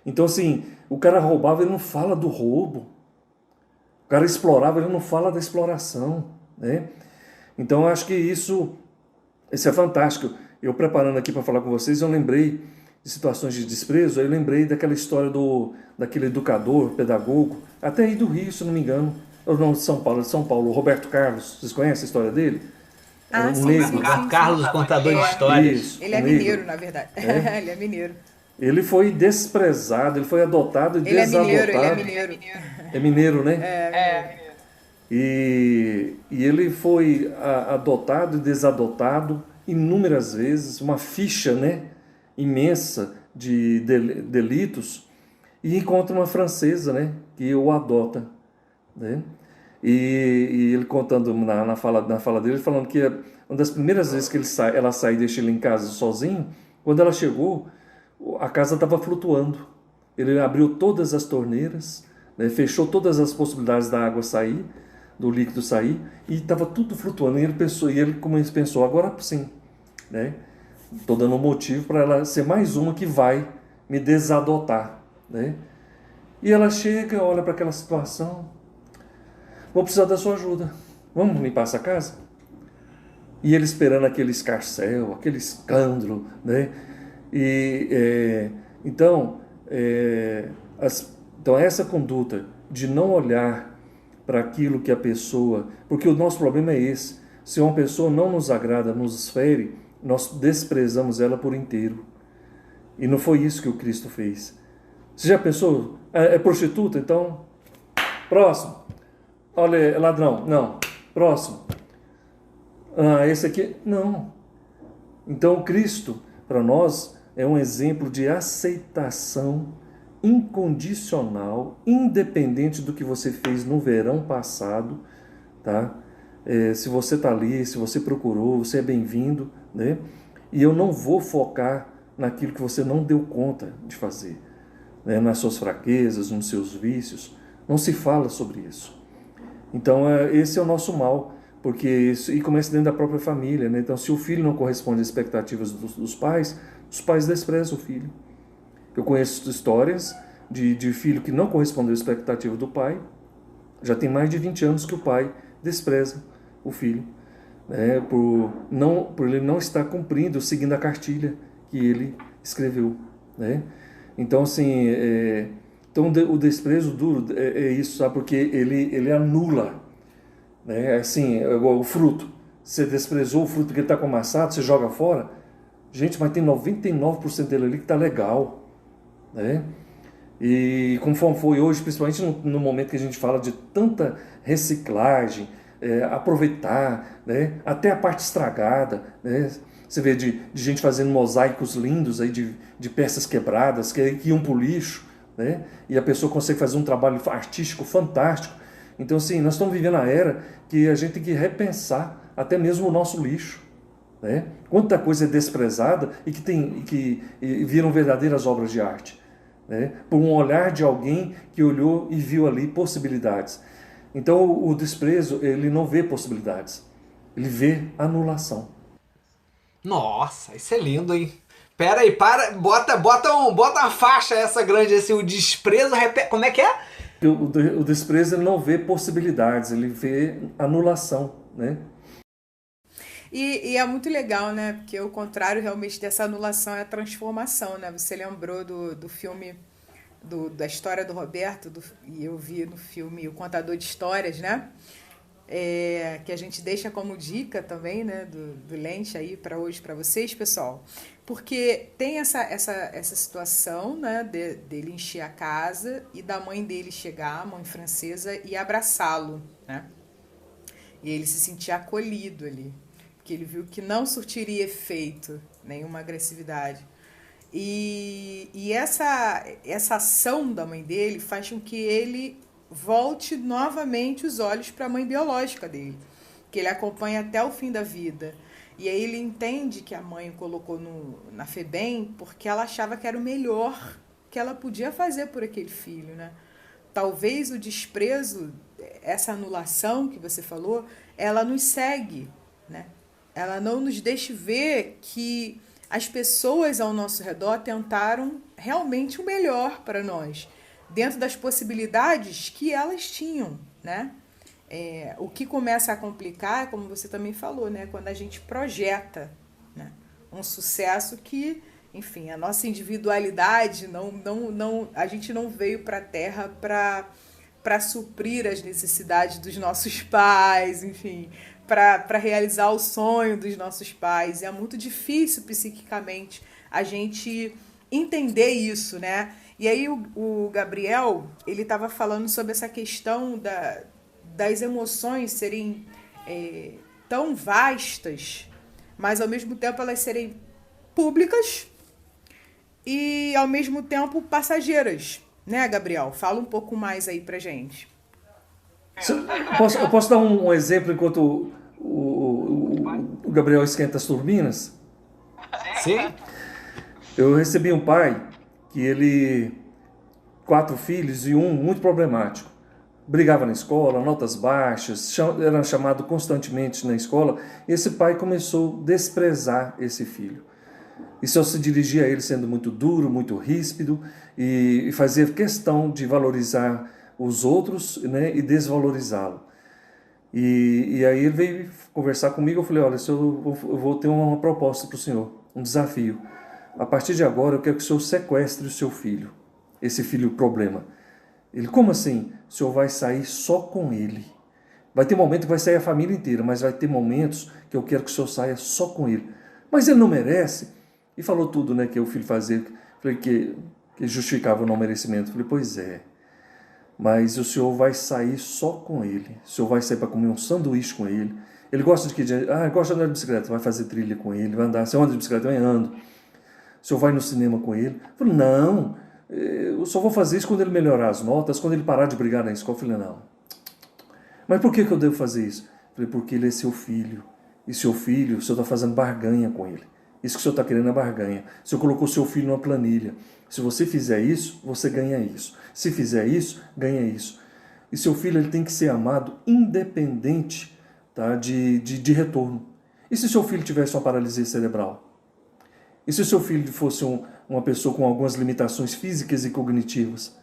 Então assim, o cara roubava, ele não fala do roubo, o cara explorava, ele não fala da exploração, né? Então eu acho que isso é fantástico. Eu preparando aqui para falar com vocês, eu lembrei de situações de desprezo, aí eu lembrei daquela história daquele educador, pedagogo, até aí do Rio, se não me engano, ou não, de São Paulo, Roberto Carlos, vocês conhecem a história dele? É um Sim, negro. sim. Carlos, contador de histórias. Isso, Ele um é negro. mineiro, na verdade. É. Ele é mineiro. Ele foi desprezado, ele foi adotado e Ele é desadotado. mineiro. É mineiro, né? É. E ele foi adotado e desadotado inúmeras vezes, uma ficha, né, imensa de delitos, e encontra uma francesa, né, que o adota, né? E ele contando na fala dele, falando que uma das primeiras vezes que ela sai e deixa ele em casa sozinho, quando ela chegou, a casa estava flutuando. Ele abriu todas as torneiras, né, fechou todas as possibilidades da água sair, do líquido sair, e estava tudo flutuando. E ele pensou, agora sim, né? Estou dando um motivo para ela ser mais uma que vai me desadotar, né? E ela chega, olha para aquela situação, vou precisar da sua ajuda, vamos limpar essa casa? E ele esperando aquele escarcéu, aquele escândalo, né? Então essa conduta de não olhar para aquilo que a pessoa... Porque o nosso problema é esse. Se uma pessoa não nos agrada, nos fere, nós desprezamos ela por inteiro. E não foi isso que o Cristo fez. Você já pensou? É prostituta? Então, próximo. Olha, é ladrão. Não. Próximo. Esse aqui? Não. Então, o Cristo, para nós, é um exemplo de aceitação incondicional, independente do que você fez no verão passado, tá? Se você está ali, se você procurou, você é bem-vindo, né? E eu não vou focar naquilo que você não deu conta de fazer, né? Nas suas fraquezas, nos seus vícios. Não se fala sobre isso. Então, esse é o nosso mal, porque isso começa dentro da própria família, né? Então, se o filho não corresponde às expectativas dos pais, os pais desprezam o filho. Eu conheço histórias de filho que não correspondeu à expectativa do pai, já tem mais de 20 anos que o pai despreza o filho, né? Por ele não estar cumprindo, seguindo a cartilha que ele escreveu, né? Então, assim, então o desprezo duro é isso, sabe? Porque ele anula, né? Assim, é igual o fruto. Você desprezou o fruto porque ele está amassado, você joga fora. Gente, mas tem 99% dele ali que está legal, né? E conforme foi hoje, principalmente no momento que a gente fala de tanta reciclagem, aproveitar, né? Até a parte estragada, né? Você vê de gente fazendo mosaicos lindos aí de peças quebradas que iam para o lixo, né? E a pessoa consegue fazer um trabalho artístico fantástico. Então, assim, nós estamos vivendo a era que a gente tem que repensar até mesmo o nosso lixo, né? Quanta coisa é desprezada e que viram verdadeiras obras de arte, né? Por um olhar de alguém que olhou e viu ali possibilidades. Então o desprezo, ele não vê possibilidades, ele vê anulação. Nossa, isso é lindo, hein? Pera aí, bota uma faixa essa grande assim, o desprezo, como é que é? O desprezo, ele não vê possibilidades, ele vê anulação, né? E é muito legal, né? Porque o contrário realmente dessa anulação é a transformação, né? Você lembrou do filme, da história do Roberto, e eu vi no filme O Contador de Histórias, né? Que a gente deixa como dica também, né? Do Lente aí para hoje, para vocês, pessoal. Porque tem essa situação, né? Dele encher a casa e da mãe dele chegar, a mãe francesa, e abraçá-lo, né? E ele se sentir acolhido ali. Porque ele viu que não surtiria efeito, nenhuma agressividade. E essa ação da mãe dele faz com que ele volte novamente os olhos para a mãe biológica dele, que ele acompanha até o fim da vida. E aí ele entende que a mãe o colocou na FEBEM porque ela achava que era o melhor que ela podia fazer por aquele filho, né? Talvez o desprezo, essa anulação que você falou, ela nos segue, né? Ela não nos deixa ver que as pessoas ao nosso redor tentaram realmente o melhor para nós, dentro das possibilidades que elas tinham, né? O que começa a complicar, como você também falou, né? Quando a gente projeta, né, um sucesso que, enfim, a nossa individualidade, a gente não veio para a Terra para suprir as necessidades dos nossos pais, enfim, para realizar o sonho dos nossos pais. E é muito difícil psiquicamente a gente entender isso, né? E aí o Gabriel, ele estava falando sobre essa questão das emoções serem tão vastas, mas ao mesmo tempo elas serem públicas e ao mesmo tempo passageiras, né, Gabriel? Fala um pouco mais aí pra gente. Eu posso dar um exemplo enquanto o Gabriel esquenta as turbinas? Sim. Eu recebi um pai que ele, 4 filhos e um muito problemático. Brigava na escola, notas baixas, era chamado constantemente na escola. E esse pai começou a desprezar esse filho. E só se dirigia a ele sendo muito duro, muito ríspido, e fazia questão de valorizar os outros, né, e desvalorizá-lo. E aí ele veio conversar comigo, eu falei, olha, eu vou ter uma proposta para o senhor, um desafio. A partir de agora eu quero que o senhor sequestre o seu filho, esse filho problema. Ele, como assim? O senhor vai sair só com ele. Vai ter momento que vai sair a família inteira, mas vai ter momentos que eu quero que o senhor saia só com ele. Mas ele não merece. E falou tudo, né, que o filho fazia. Falei que justificava o não merecimento. Falei, pois é. Mas o senhor vai sair só com ele. O senhor vai sair para comer um sanduíche com ele. Ele gosta de que? Gosta de andar de bicicleta. Vai fazer trilha com ele, vai andar. Você anda de bicicleta? Eu ando. O senhor vai no cinema com ele? Eu falei, não, eu só vou fazer isso quando ele melhorar as notas, quando ele parar de brigar na escola. Eu falei, não. Mas por que eu devo fazer isso? Eu falei, porque ele é seu filho. E seu filho, o senhor está fazendo barganha com ele. Isso que o senhor está querendo é barganha. O senhor colocou seu filho numa planilha. Se você fizer isso, você ganha isso. Se fizer isso, ganha isso. E seu filho ele tem que ser amado independente, tá, de retorno. E se seu filho tivesse uma paralisia cerebral? E se o seu filho fosse uma pessoa com algumas limitações físicas e cognitivas?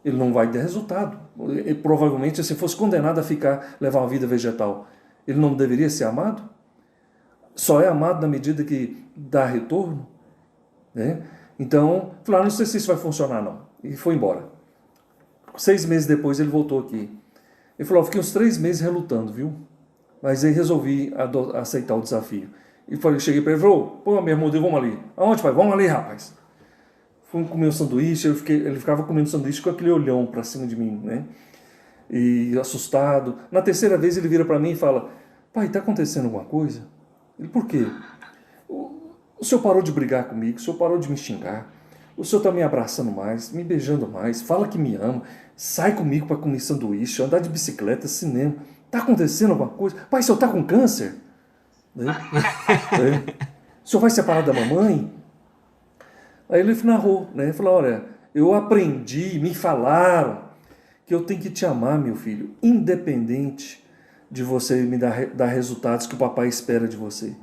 Ele não vai ter resultado. Ele, provavelmente, se fosse condenado a levar uma vida vegetal, ele não deveria ser amado? Só é amado na medida que dá retorno? Né? Então, falei, não sei se isso vai funcionar não. E foi embora. 6 meses depois ele voltou aqui. Ele falou, fiquei uns 3 meses relutando, viu? Mas aí resolvi aceitar o desafio. E cheguei para ele e falei, pô, minha irmã, vamos ali. Aonde, pai? Vamos ali, rapaz. Fui comer um sanduíche, ele ficava comendo sanduíche com aquele olhão para cima de mim, né? E assustado. Na 3ª vez ele vira para mim e fala, pai, está acontecendo alguma coisa? Ele, por quê? O senhor parou de brigar comigo, o senhor parou de me xingar, o senhor está me abraçando mais, me beijando mais, fala que me ama, sai comigo para comer sanduíche, andar de bicicleta, cinema. Está acontecendo alguma coisa? Pai, o senhor está com câncer? Né? O senhor vai separar da mamãe? Aí ele narrou, né? Ele falou, olha, eu aprendi, me falaram que eu tenho que te amar, meu filho, independente de você me dar resultados que o papai espera de você.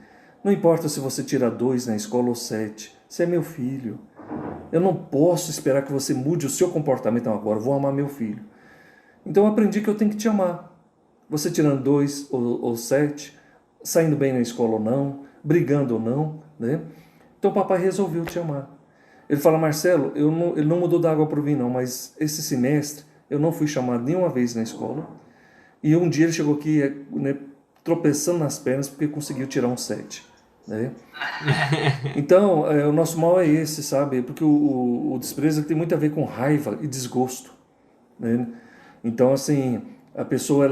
Não importa se você tira 2 na escola ou 7, você é meu filho. Eu não posso esperar que você mude o seu comportamento. Não, agora eu vou amar meu filho. Então eu aprendi que eu tenho que te amar. Você tirando 2 ou 7, saindo bem na escola ou não, brigando ou não, né? Então o papai resolveu te amar. Ele fala, Marcelo, ele não mudou da água para o vinho não, mas esse semestre eu não fui chamado nenhuma vez na escola. E um dia ele chegou aqui, né, tropeçando nas pernas porque conseguiu tirar um 7. Né? Então, o nosso mal é esse, sabe? Porque o desprezo tem muito a ver com raiva e desgosto. Né? Então, assim, a pessoa,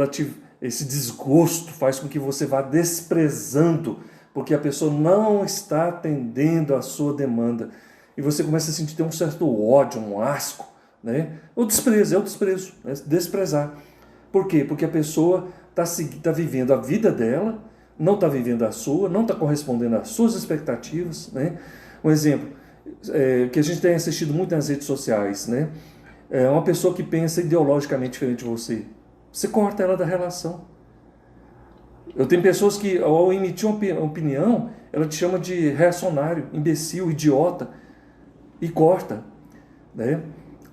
esse desgosto faz com que você vá desprezando, porque a pessoa não está atendendo à sua demanda. e você começa a sentir um certo ódio, um asco, né? O desprezo, é desprezar. Por quê? Porque a pessoa está vivendo a vida dela, não está vivendo a sua, não está correspondendo às suas expectativas, né? Um exemplo, que a gente tem assistido muito nas redes sociais, né? É uma pessoa que pensa ideologicamente diferente de você. Você corta ela da relação. Eu tenho pessoas que, ao emitir uma opinião, ela te chama de reacionário, imbecil, idiota, e corta, né?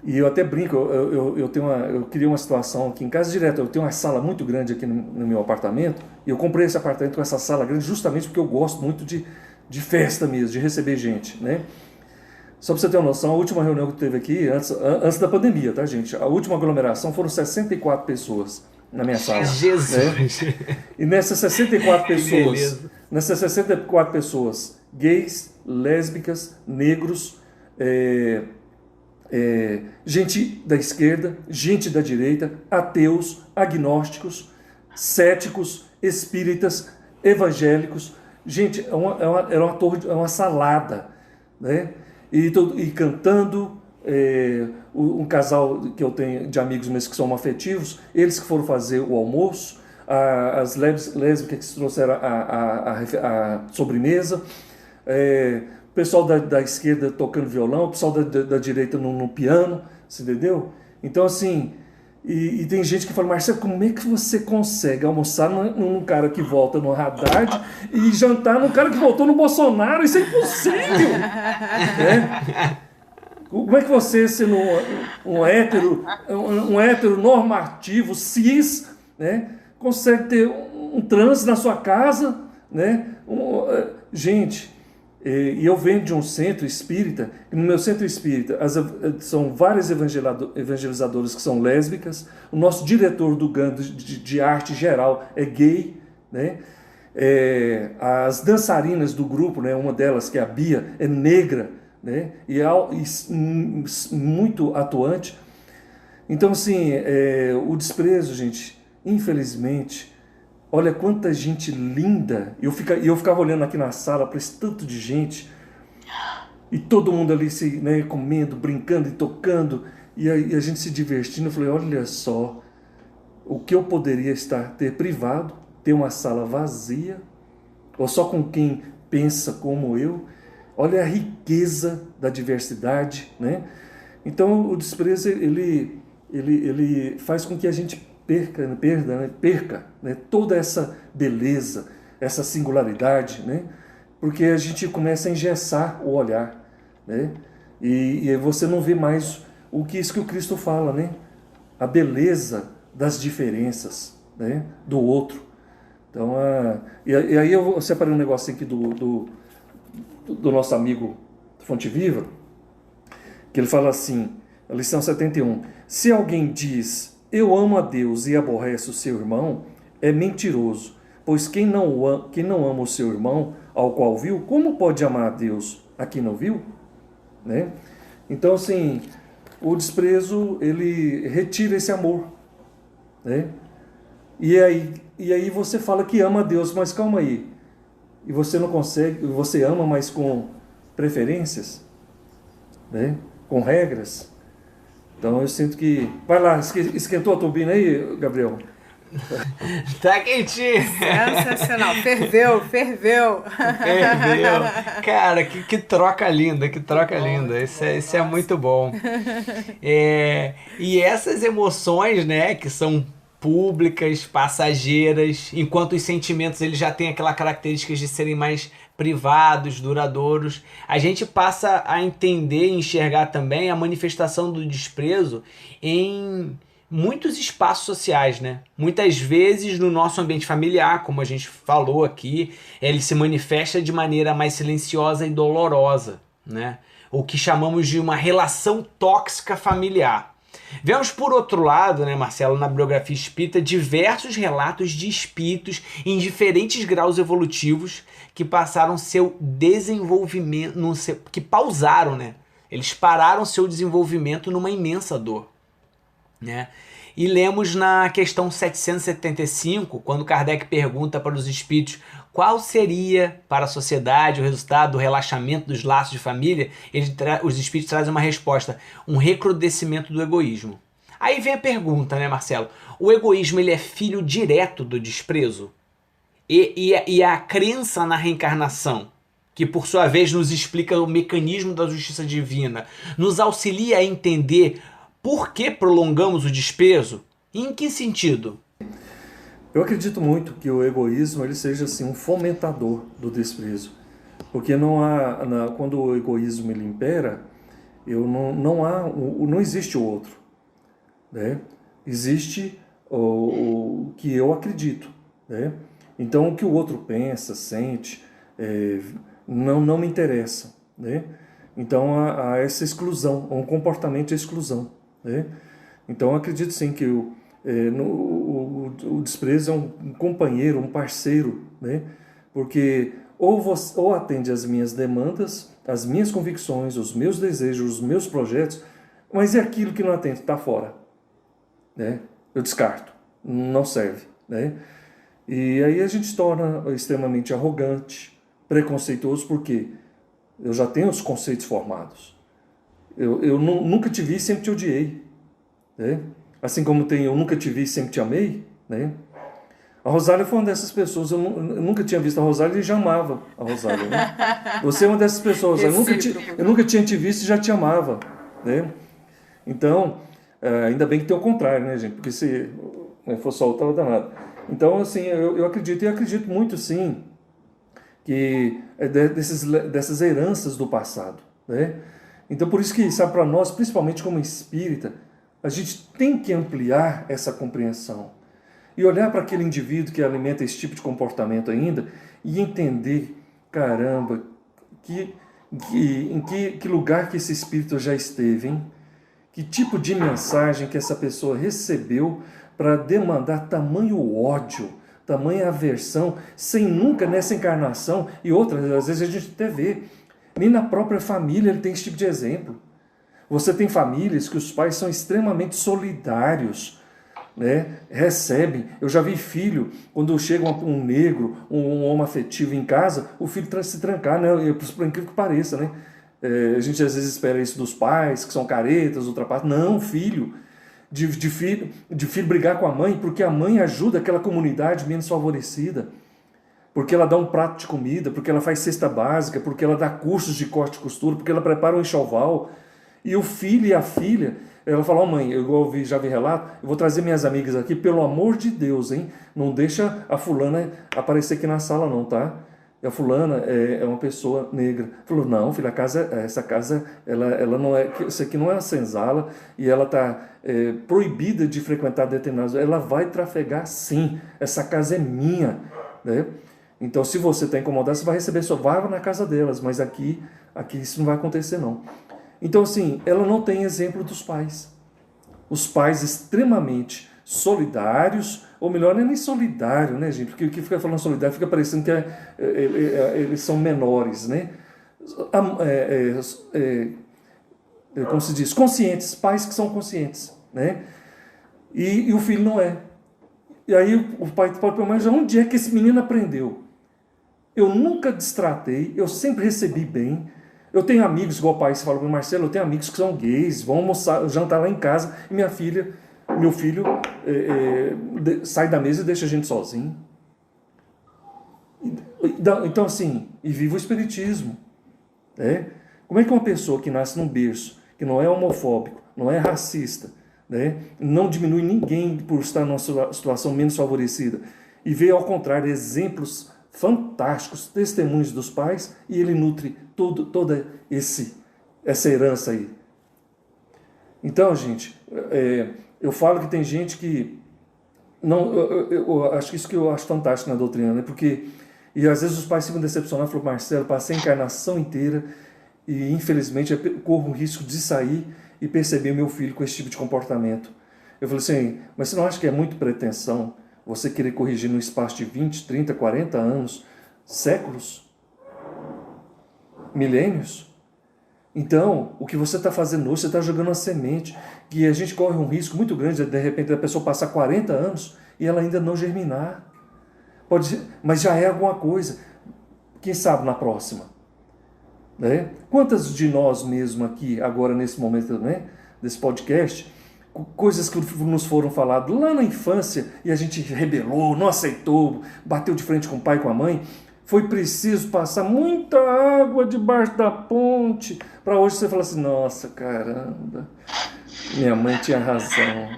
E eu até brinco, eu criei uma situação aqui em casa direto, eu tenho uma sala muito grande aqui no meu apartamento, e eu comprei esse apartamento com essa sala grande justamente porque eu gosto muito de festa mesmo, de receber gente, né? Só para você ter uma noção, a última reunião que teve aqui, antes da pandemia, tá, gente? A última aglomeração foram 64 pessoas na minha sala. Jesus! Né? E nessas 64 pessoas, gays, lésbicas, negros, gente da esquerda, gente da direita, ateus, agnósticos, céticos, espíritas, evangélicos. Gente, é uma salada, né? E cantando, um casal que eu tenho de amigos meus que são homoafetivos, eles que foram fazer o almoço, as lésbicas que trouxeram a sobremesa, o pessoal da esquerda tocando violão, o pessoal da direita no piano, você entendeu? Então, assim, e tem gente que fala, Marcelo, como é que você consegue almoçar num cara que volta no Haddad e jantar num cara que voltou no Bolsonaro? Isso é impossível! Né? Como é que você, sendo um hétero normativo, cis, né, consegue ter um trânsito na sua casa? Né? Gente... E eu venho de um centro espírita, e no meu centro espírita são várias evangelizadoras que são lésbicas, o nosso diretor do GAN de arte geral é gay, né? As dançarinas do grupo, né, uma delas, que é a Bia, é negra, né? E muito atuante. Então, assim, o desprezo, gente, infelizmente... Olha quanta gente linda. Eu ficava olhando aqui na sala para esse tanto de gente. E todo mundo ali comendo, brincando e tocando. E a gente se divertindo. Eu falei, olha só, o que eu poderia ter privado, ter uma sala vazia, ou só com quem pensa como eu. Olha a riqueza da diversidade, né? Então o desprezo, ele faz com que a gente perca, né, toda essa beleza, essa singularidade, né, porque a gente começa a engessar o olhar, né, e você não vê mais isso que o Cristo fala, né, a beleza das diferenças, né, do outro. Então, e aí eu separei um negocinho aqui do nosso amigo Fonte Viva, que ele fala assim, a lição 71, se alguém diz eu amo a Deus e aborrece o seu irmão, é mentiroso, pois quem não ama o seu irmão, ao qual viu, como pode amar a Deus a quem não viu? Né? Então, assim, o desprezo, ele retira esse amor. Né? E aí você fala que ama a Deus, mas calma aí. E você não consegue, você ama, mas com preferências, né? Com regras. Então eu sinto que... Vai lá, esquentou a turbina aí, Gabriel? Tá quentinho. Sensacional. Ferveu. Cara, que troca linda, linda. Isso é muito bom. E essas emoções, né, que são públicas, passageiras, enquanto os sentimentos eles já têm aquela característica de serem mais privados, duradouros, a gente passa a entender e enxergar também a manifestação do desprezo em muitos espaços sociais, né? Muitas vezes no nosso ambiente familiar, como a gente falou aqui, ele se manifesta de maneira mais silenciosa e dolorosa, né? O que chamamos de uma relação tóxica familiar. Vemos por outro lado, né, Marcelo, na bibliografia espírita, diversos relatos de espíritos em diferentes graus evolutivos que passaram seu desenvolvimento, que pausaram, né? Eles pararam seu desenvolvimento numa imensa dor, né? E lemos na questão 775, quando Kardec pergunta para os espíritos qual seria para a sociedade o resultado do relaxamento dos laços de família, os espíritos trazem uma resposta: um recrudescimento do egoísmo. Aí vem a pergunta, né, Marcelo? O egoísmo, ele é filho direto do desprezo? E a crença na reencarnação, que por sua vez nos explica o mecanismo da justiça divina, nos auxilia a entender por que prolongamos o desprezo? E em que sentido? Eu acredito muito que o egoísmo ele seja assim, um fomentador do desprezo. Porque quando o egoísmo ele impera, não existe o outro. Né? Existe o que eu acredito. Né? Então o que o outro pensa, sente, não me interessa. Né? Então há essa exclusão, um comportamento de exclusão. Né? Então eu acredito sim que o desprezo é um companheiro, um parceiro, né? Porque ou atende às minhas demandas, às minhas convicções, os meus desejos, os meus projetos, mas é aquilo que não atende, está fora. Né? Eu descarto, não serve. Né? E aí a gente se torna extremamente arrogante, preconceituoso, porque eu já tenho os conceitos formados. Eu nunca te vi, sempre te odiei. Né? Assim como tem eu nunca te vi, sempre te amei. Né? A Rosália foi uma dessas pessoas. Eu nunca tinha visto a Rosália e já amava a Rosália. Né? Você é uma dessas pessoas. Eu nunca tinha te visto e já te amava. Né? Então, ainda bem que tem o contrário, né, gente? Porque se for soltar, eu danado. Então, assim, eu acredito muito, sim, que dessas heranças do passado. Né? Então, por isso que, sabe, para nós, principalmente como espírita, a gente tem que ampliar essa compreensão e olhar para aquele indivíduo que alimenta esse tipo de comportamento ainda e entender, caramba, em que lugar que esse espírito já esteve, hein? Que tipo de mensagem que essa pessoa recebeu para demandar tamanho ódio, tamanha aversão, sem nunca nessa encarnação, e outras, às vezes a gente até vê, nem na própria família ele tem esse tipo de exemplo. Você tem famílias que os pais são extremamente solidários, né? Recebem. Eu já vi filho, quando chega um negro, um homoafetivo em casa, o filho se trancar, né? Por incrível que pareça, né? A gente às vezes espera isso dos pais, que são caretas, ultrapassados. Não, filho. De filho brigar com a mãe, porque a mãe ajuda aquela comunidade menos favorecida. Porque ela dá um prato de comida, porque ela faz cesta básica, porque ela dá cursos de corte e costura, porque ela prepara um enxoval. E o filho e a filha, ela fala: ó, mãe, já vi relato, eu vou trazer minhas amigas aqui, pelo amor de Deus, hein? Não deixa a fulana aparecer aqui na sala não, tá? E a fulana é uma pessoa negra. Falou: não, filha, essa casa, ela não é, isso aqui não é uma senzala, e ela está proibida de frequentar determinados. Ela vai trafegar sim, essa casa é minha, né? Então, se você está incomodado, você vai receber sua vaga na casa delas, mas aqui isso não vai acontecer não. Então, assim, ela não tem exemplo dos pais. Os pais extremamente solidários, ou melhor, não é nem solidário, né, gente? Porque o que fica falando solidário fica parecendo que eles são menores, né? Como se diz? Conscientes, pais que são conscientes, né? E o filho não é. E aí o pai pode perguntar: mas onde é que esse menino aprendeu? Eu nunca destratei, eu sempre recebi bem. Eu tenho amigos, igual o pai fala para o Marcelo, eu tenho amigos que são gays, vão almoçar, jantar lá em casa, e meu filho sai da mesa e deixa a gente sozinho. Então, assim, e viva o espiritismo. Né? Como é que uma pessoa que nasce num berço, que não é homofóbico, não é racista, né? Não diminui ninguém por estar numa situação menos favorecida, e vê, ao contrário, exemplos fantásticos, testemunhos dos pais, e ele nutre toda essa herança aí. Então, gente, eu falo que tem gente que não, eu acho que isso que eu acho fantástico na doutrina, né? Porque e às vezes os pais ficam decepcionados, falam: Marcelo, passei a encarnação inteira e infelizmente eu corro o risco de sair e perceber meu filho com esse tipo de comportamento. Eu falei assim: mas você não acha que é muito pretensão você querer corrigir no espaço de 20, 30, 40 anos, séculos, milênios? Então, o que você está fazendo hoje, você está jogando uma semente, que a gente corre um risco muito grande, de repente a pessoa passar 40 anos e ela ainda não germinar. Mas já é alguma coisa. Quem sabe na próxima? Né? Quantas de nós mesmo aqui, agora nesse momento, né, desse podcast, coisas que nos foram faladas lá na infância e a gente rebelou, não aceitou, bateu de frente com o pai e com a mãe, foi preciso passar muita água debaixo da ponte para hoje você falar assim, nossa, caramba, minha mãe tinha razão.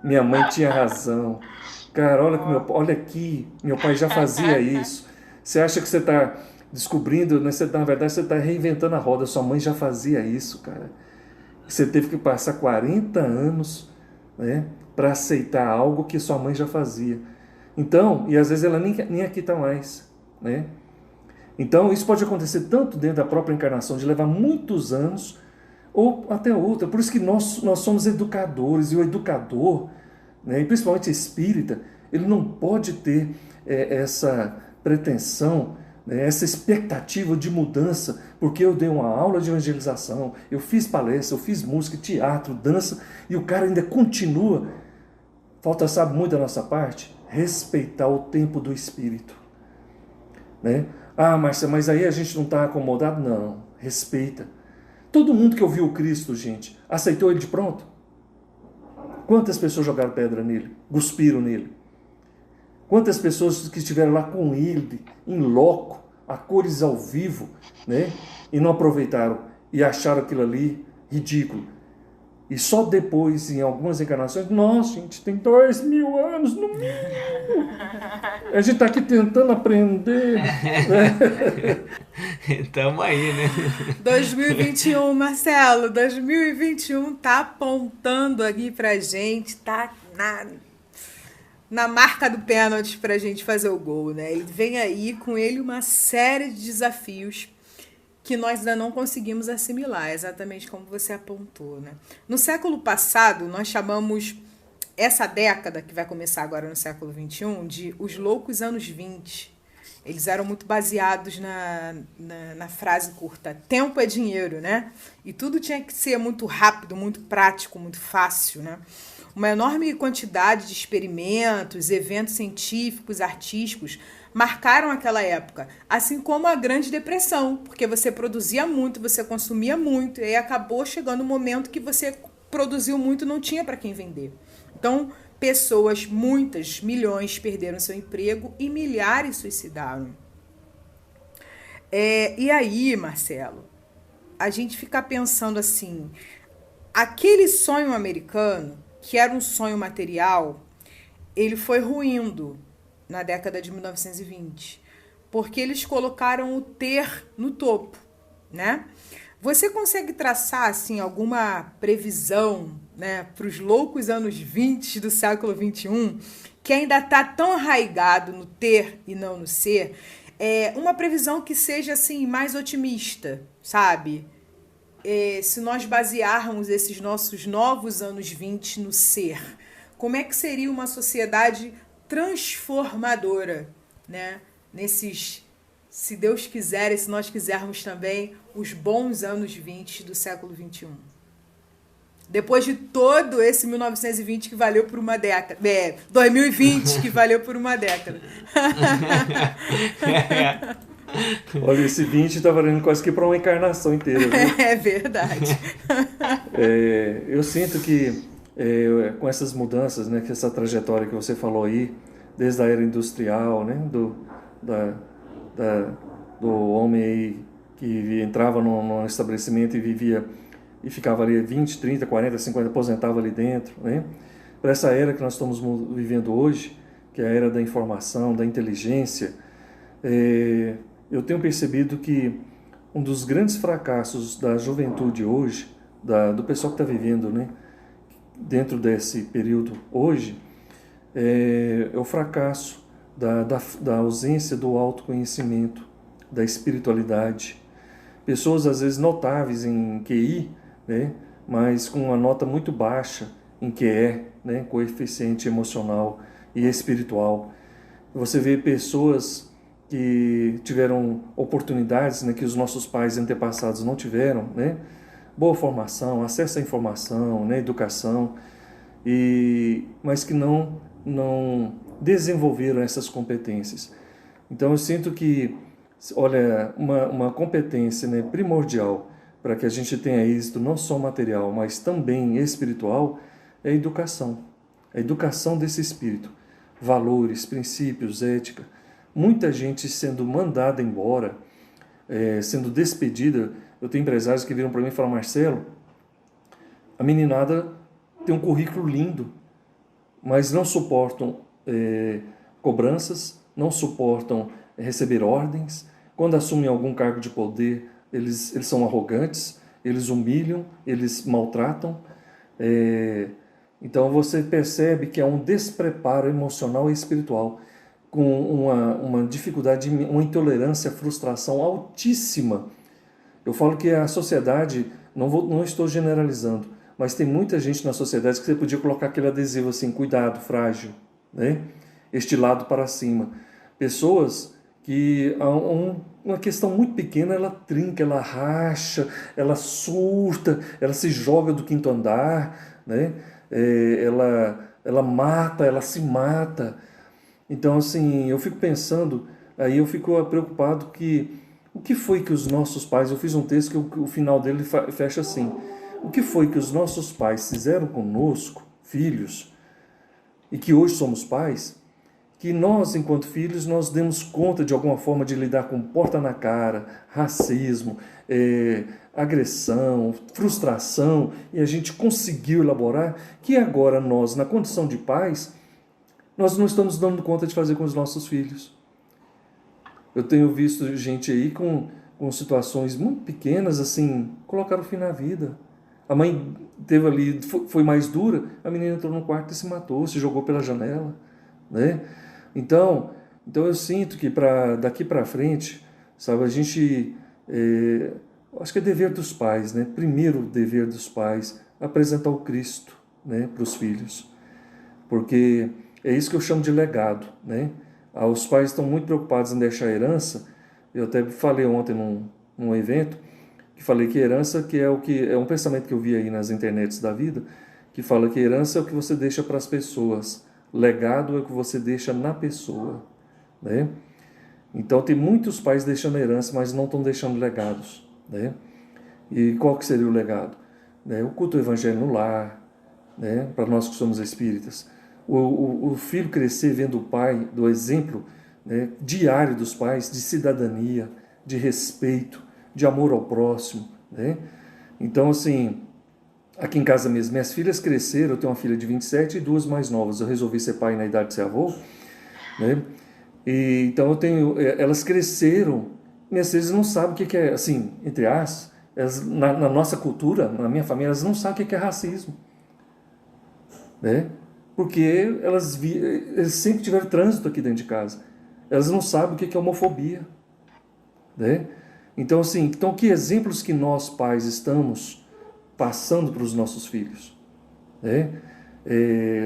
Minha mãe tinha razão. Cara, olha aqui, meu pai já fazia isso. Você acha que você está descobrindo, né? Na verdade você está reinventando a roda, sua mãe já fazia isso, cara. Você teve que passar 40 anos, né, para aceitar algo que sua mãe já fazia. Então, e às vezes ela nem aqui está mais, né? Então, isso pode acontecer tanto dentro da própria encarnação, de levar muitos anos, ou até outra. Por isso que nós somos educadores, e o educador, né, e principalmente espírita, ele não pode ter essa pretensão, né, essa expectativa de mudança, porque eu dei uma aula de evangelização, eu fiz palestra, eu fiz música, teatro, dança, e o cara ainda continua. Falta, sabe, muito da nossa parte? Respeitar o tempo do espírito. Né? Ah, Márcia, mas aí a gente não está acomodado? Não, respeita. Todo mundo que ouviu o Cristo, gente, aceitou ele de pronto? Quantas pessoas jogaram pedra nele? Cuspiram nele? Quantas pessoas que estiveram lá com ele, em loco, a cores ao vivo, né? E não aproveitaram e acharam aquilo ali ridículo? E só depois, em algumas encarnações, nossa, gente, tem 2000 anos no mínimo. A gente está aqui tentando aprender. Né? Tamo aí, né? 2021, Marcelo, 2021 tá apontando aqui pra gente, tá na marca do pênalti pra gente fazer o gol, né? Ele vem aí com ele uma série de desafios que nós ainda não conseguimos assimilar, exatamente como você apontou, né? No século passado, nós chamamos essa década, que vai começar agora no século XXI, de os loucos anos 20. Eles eram muito baseados na frase curta, tempo é dinheiro, né? E tudo tinha que ser muito rápido, muito prático, muito fácil, né? Uma enorme quantidade de experimentos, eventos científicos, artísticos, marcaram aquela época, assim como a Grande Depressão, porque você produzia muito, você consumia muito, e aí acabou chegando um momento que você produziu muito e não tinha para quem vender. Então, pessoas, muitas, milhões, perderam seu emprego e milhares suicidaram. E aí, Marcelo, a gente fica pensando assim, aquele sonho americano, que era um sonho material, ele foi ruindo na década de 1920, porque eles colocaram o ter no topo, né? Você consegue traçar assim alguma previsão, né, para os loucos anos 20 do século 21, que ainda está tão arraigado no ter e não no ser? Uma previsão que seja assim mais otimista, sabe? Se nós basearmos esses nossos novos anos 20 no ser, como é que seria uma sociedade transformadora, né? Nesses, se Deus quiser e se nós quisermos também, os bons anos 20 do século 21. Depois de todo esse 1920 que valeu por uma década, 2020 que valeu por uma década. Olha, esse 20 está valendo quase que para uma encarnação inteira. Viu? É verdade. Eu sinto que com essas mudanças, né, que essa trajetória que você falou aí, desde a era industrial, né, do homem aí que entrava num estabelecimento e vivia e ficava ali 20, 30, 40, 50, aposentava ali dentro, né? Para essa era que nós estamos vivendo hoje, que é a era da informação, da inteligência, eu tenho percebido que um dos grandes fracassos da juventude hoje, do pessoal que está vivendo, né, dentro desse período hoje, é o fracasso da ausência do autoconhecimento, da espiritualidade. Pessoas às vezes notáveis em QI, né, mas com uma nota muito baixa em QE, né, coeficiente emocional e espiritual. Você vê pessoas que tiveram oportunidades, né, que os nossos pais antepassados não tiveram, né? Boa formação, acesso à informação, né, educação, mas que não desenvolveram essas competências. Então eu sinto que, olha, uma competência, né, primordial para que a gente tenha êxito não só material, mas também espiritual, é a educação. A educação desse espírito. Valores, princípios, ética. Muita gente sendo mandada embora, sendo despedida. Eu tenho empresários que viram para mim e falam: Marcelo, a meninada tem um currículo lindo, mas não suportam cobranças, não suportam receber ordens. Quando assumem algum cargo de poder, eles são arrogantes, eles humilham, eles maltratam. Então você percebe que há um despreparo emocional e espiritual, com uma dificuldade, uma intolerância, frustração altíssima. Eu falo que a sociedade, não estou generalizando, mas tem muita gente na sociedade que você podia colocar aquele adesivo assim: cuidado, frágil, né? Estilado para cima. Pessoas que uma questão muito pequena, ela trinca, ela racha, ela surta, ela se joga do quinto andar, né? Ela mata, ela se mata. Então, assim, eu fico pensando, aí eu fico preocupado que o que foi que os nossos pais, eu fiz um texto que o final dele fecha assim: o que foi que os nossos pais fizeram conosco, filhos, e que hoje somos pais, que nós, enquanto filhos, nós demos conta de alguma forma de lidar com porta na cara, racismo, agressão, frustração, e a gente conseguiu elaborar, que agora nós, na condição de pais, nós não estamos dando conta de fazer com os nossos filhos. Eu tenho visto gente aí com situações muito pequenas, assim, colocaram fim na vida. A mãe teve ali, foi mais dura, a menina entrou no quarto e se matou, se jogou pela janela, né? Então eu sinto que daqui para frente, sabe, a gente, acho que é dever dos pais, né? Primeiro dever dos pais, apresentar o Cristo, né, para os filhos. Porque é isso que eu chamo de legado, né? Os pais estão muito preocupados em deixar herança. Eu até falei ontem num evento, que falei que herança, que é um pensamento que eu vi aí nas internets da vida, que fala que herança é o que você deixa para as pessoas, legado é o que você deixa na pessoa, né? Então tem muitos pais deixando herança, mas não estão deixando legados, né? E qual que seria o legado? O culto ao evangelho no lar, né? Para nós que somos espíritas. O filho crescer vendo o pai, do exemplo, né, diário dos pais, de cidadania, de respeito, de amor ao próximo, né? Então, assim, aqui em casa mesmo, minhas filhas cresceram, eu tenho uma filha de 27 e duas mais novas. Eu resolvi ser pai na idade de ser avô, né? E, então elas cresceram, minhas filhas não sabem o que é, assim, entre aspas, na nossa cultura, na minha família, elas não sabem o que é racismo, né? Porque elas sempre tiveram trânsito aqui dentro de casa. Elas não sabem o que é homofobia, né? Então, assim, que exemplos que nós, pais, estamos passando para os nossos filhos, né?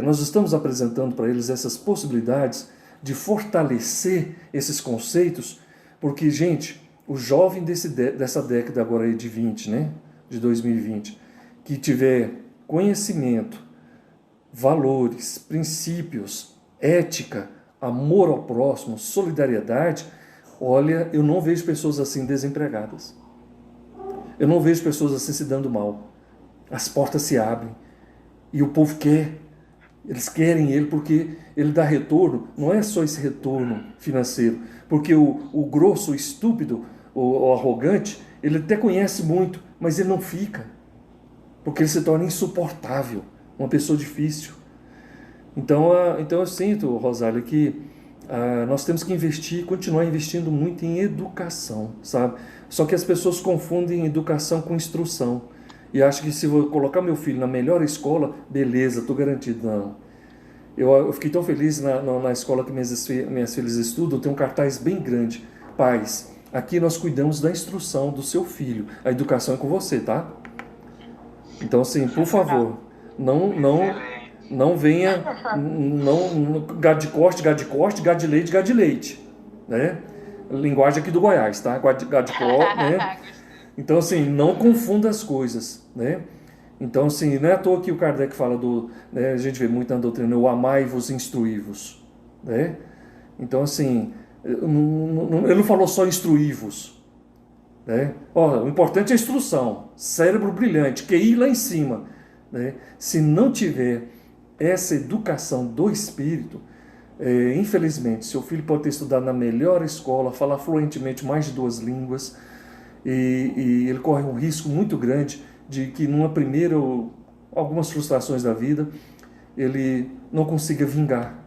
Nós estamos apresentando para eles essas possibilidades de fortalecer esses conceitos, porque, gente, o jovem dessa década agora aí de 20, né? De 2020, que tiver conhecimento, valores, princípios, ética, amor ao próximo, solidariedade, olha, eu não vejo pessoas assim desempregadas. Eu não vejo pessoas assim se dando mal. As portas se abrem e o povo quer. Eles querem ele porque ele dá retorno. Não é só esse retorno financeiro, porque o grosso, o estúpido, o arrogante, ele até conhece muito, mas ele não fica, porque ele se torna insuportável, uma pessoa difícil. Então eu sinto, Rosália, que nós temos que continuar investindo muito em educação, sabe? Só que as pessoas confundem educação com instrução. E acham que se eu colocar meu filho na melhor escola, beleza, estou garantido. Não. Eu fiquei tão feliz na escola que minhas filhas estudam, tem um cartaz bem grande. Pais, aqui nós cuidamos da instrução do seu filho. A educação é com você, tá? Então, assim, por favor, não venha, gado de corte, gado de leite, né? linguagem aqui do Goiás, tá? Gadicó, né? Então, assim, não confunda as coisas, né? Então, assim, não é à toa que o Kardec fala né, a gente vê muito na doutrina, o amai-vos, instruí-vos, né? Então, assim, ele não falou só instruí-vos, né? Ó, o importante é a instrução, cérebro brilhante, QI lá em cima, né? Se não tiver essa educação do espírito, infelizmente, seu filho pode ter estudado na melhor escola, falar fluentemente mais de 2 línguas, e ele corre um risco muito grande de que numa primeira ou algumas frustrações da vida, ele não consiga vingar,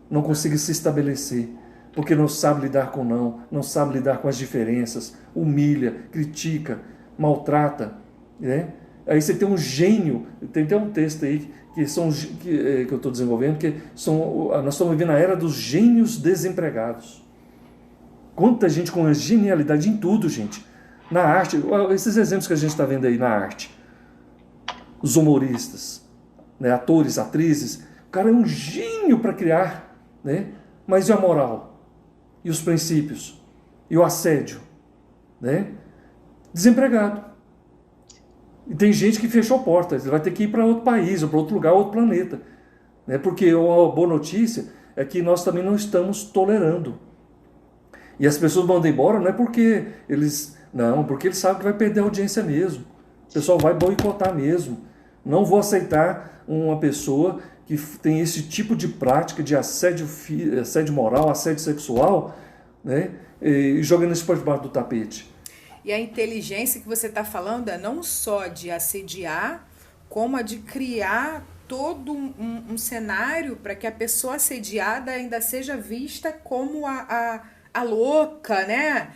não consiga se estabelecer, porque não sabe lidar com não sabe lidar com as diferenças, humilha, critica, maltrata, né? Aí você tem um gênio, tem até um texto aí que eu estou desenvolvendo, nós estamos vivendo a era dos gênios desempregados. Quanta gente com genialidade em tudo, gente. Na arte, esses exemplos que a gente está vendo aí na arte. Os humoristas, né, atores, atrizes. O cara é um gênio para criar, né? Mas e a moral? E os princípios? E o assédio? Né? Desempregado. E tem gente que fechou portas, ele vai ter que ir para outro país, ou para outro lugar, outro planeta. Né? Porque a boa notícia é que nós também não estamos tolerando. E as pessoas mandam embora não é porque eles... Não, porque eles sabem que vai perder a audiência mesmo. O pessoal vai boicotar mesmo. Não vou aceitar uma pessoa que tem esse tipo de prática de assédio moral, assédio sexual, né? E jogando isso para debaixo do tapete. E a inteligência que você está falando é não só de assediar, como a de criar todo um cenário para que a pessoa assediada ainda seja vista como a louca, né?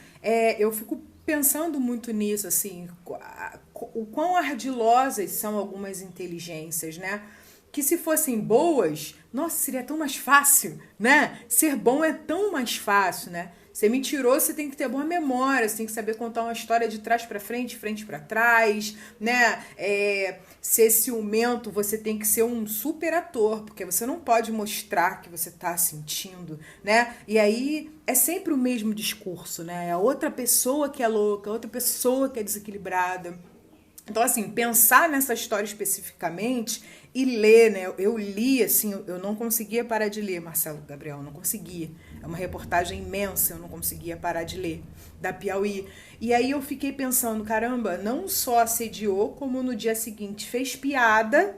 Eu fico pensando muito nisso, assim, o quão ardilosas são algumas inteligências, né? Que se fossem boas, nossa, seria tão mais fácil, né? Ser bom é tão mais fácil, né? Ser mentiroso, você tem que ter boa memória, você tem que saber contar uma história de trás para frente para trás, né? Ser ciumento, você tem que ser um super ator, porque você não pode mostrar que você tá sentindo, né? E aí é sempre o mesmo discurso, né? É a outra pessoa que é louca, a outra pessoa que é desequilibrada. Então, assim, pensar nessa história especificamente e ler, né? Eu li, assim, eu não conseguia parar de ler, Marcelo Gabriel, não conseguia. É uma reportagem imensa, eu não conseguia parar de ler, da Piauí. E aí eu fiquei pensando, caramba, não só assediou, como no dia seguinte fez piada,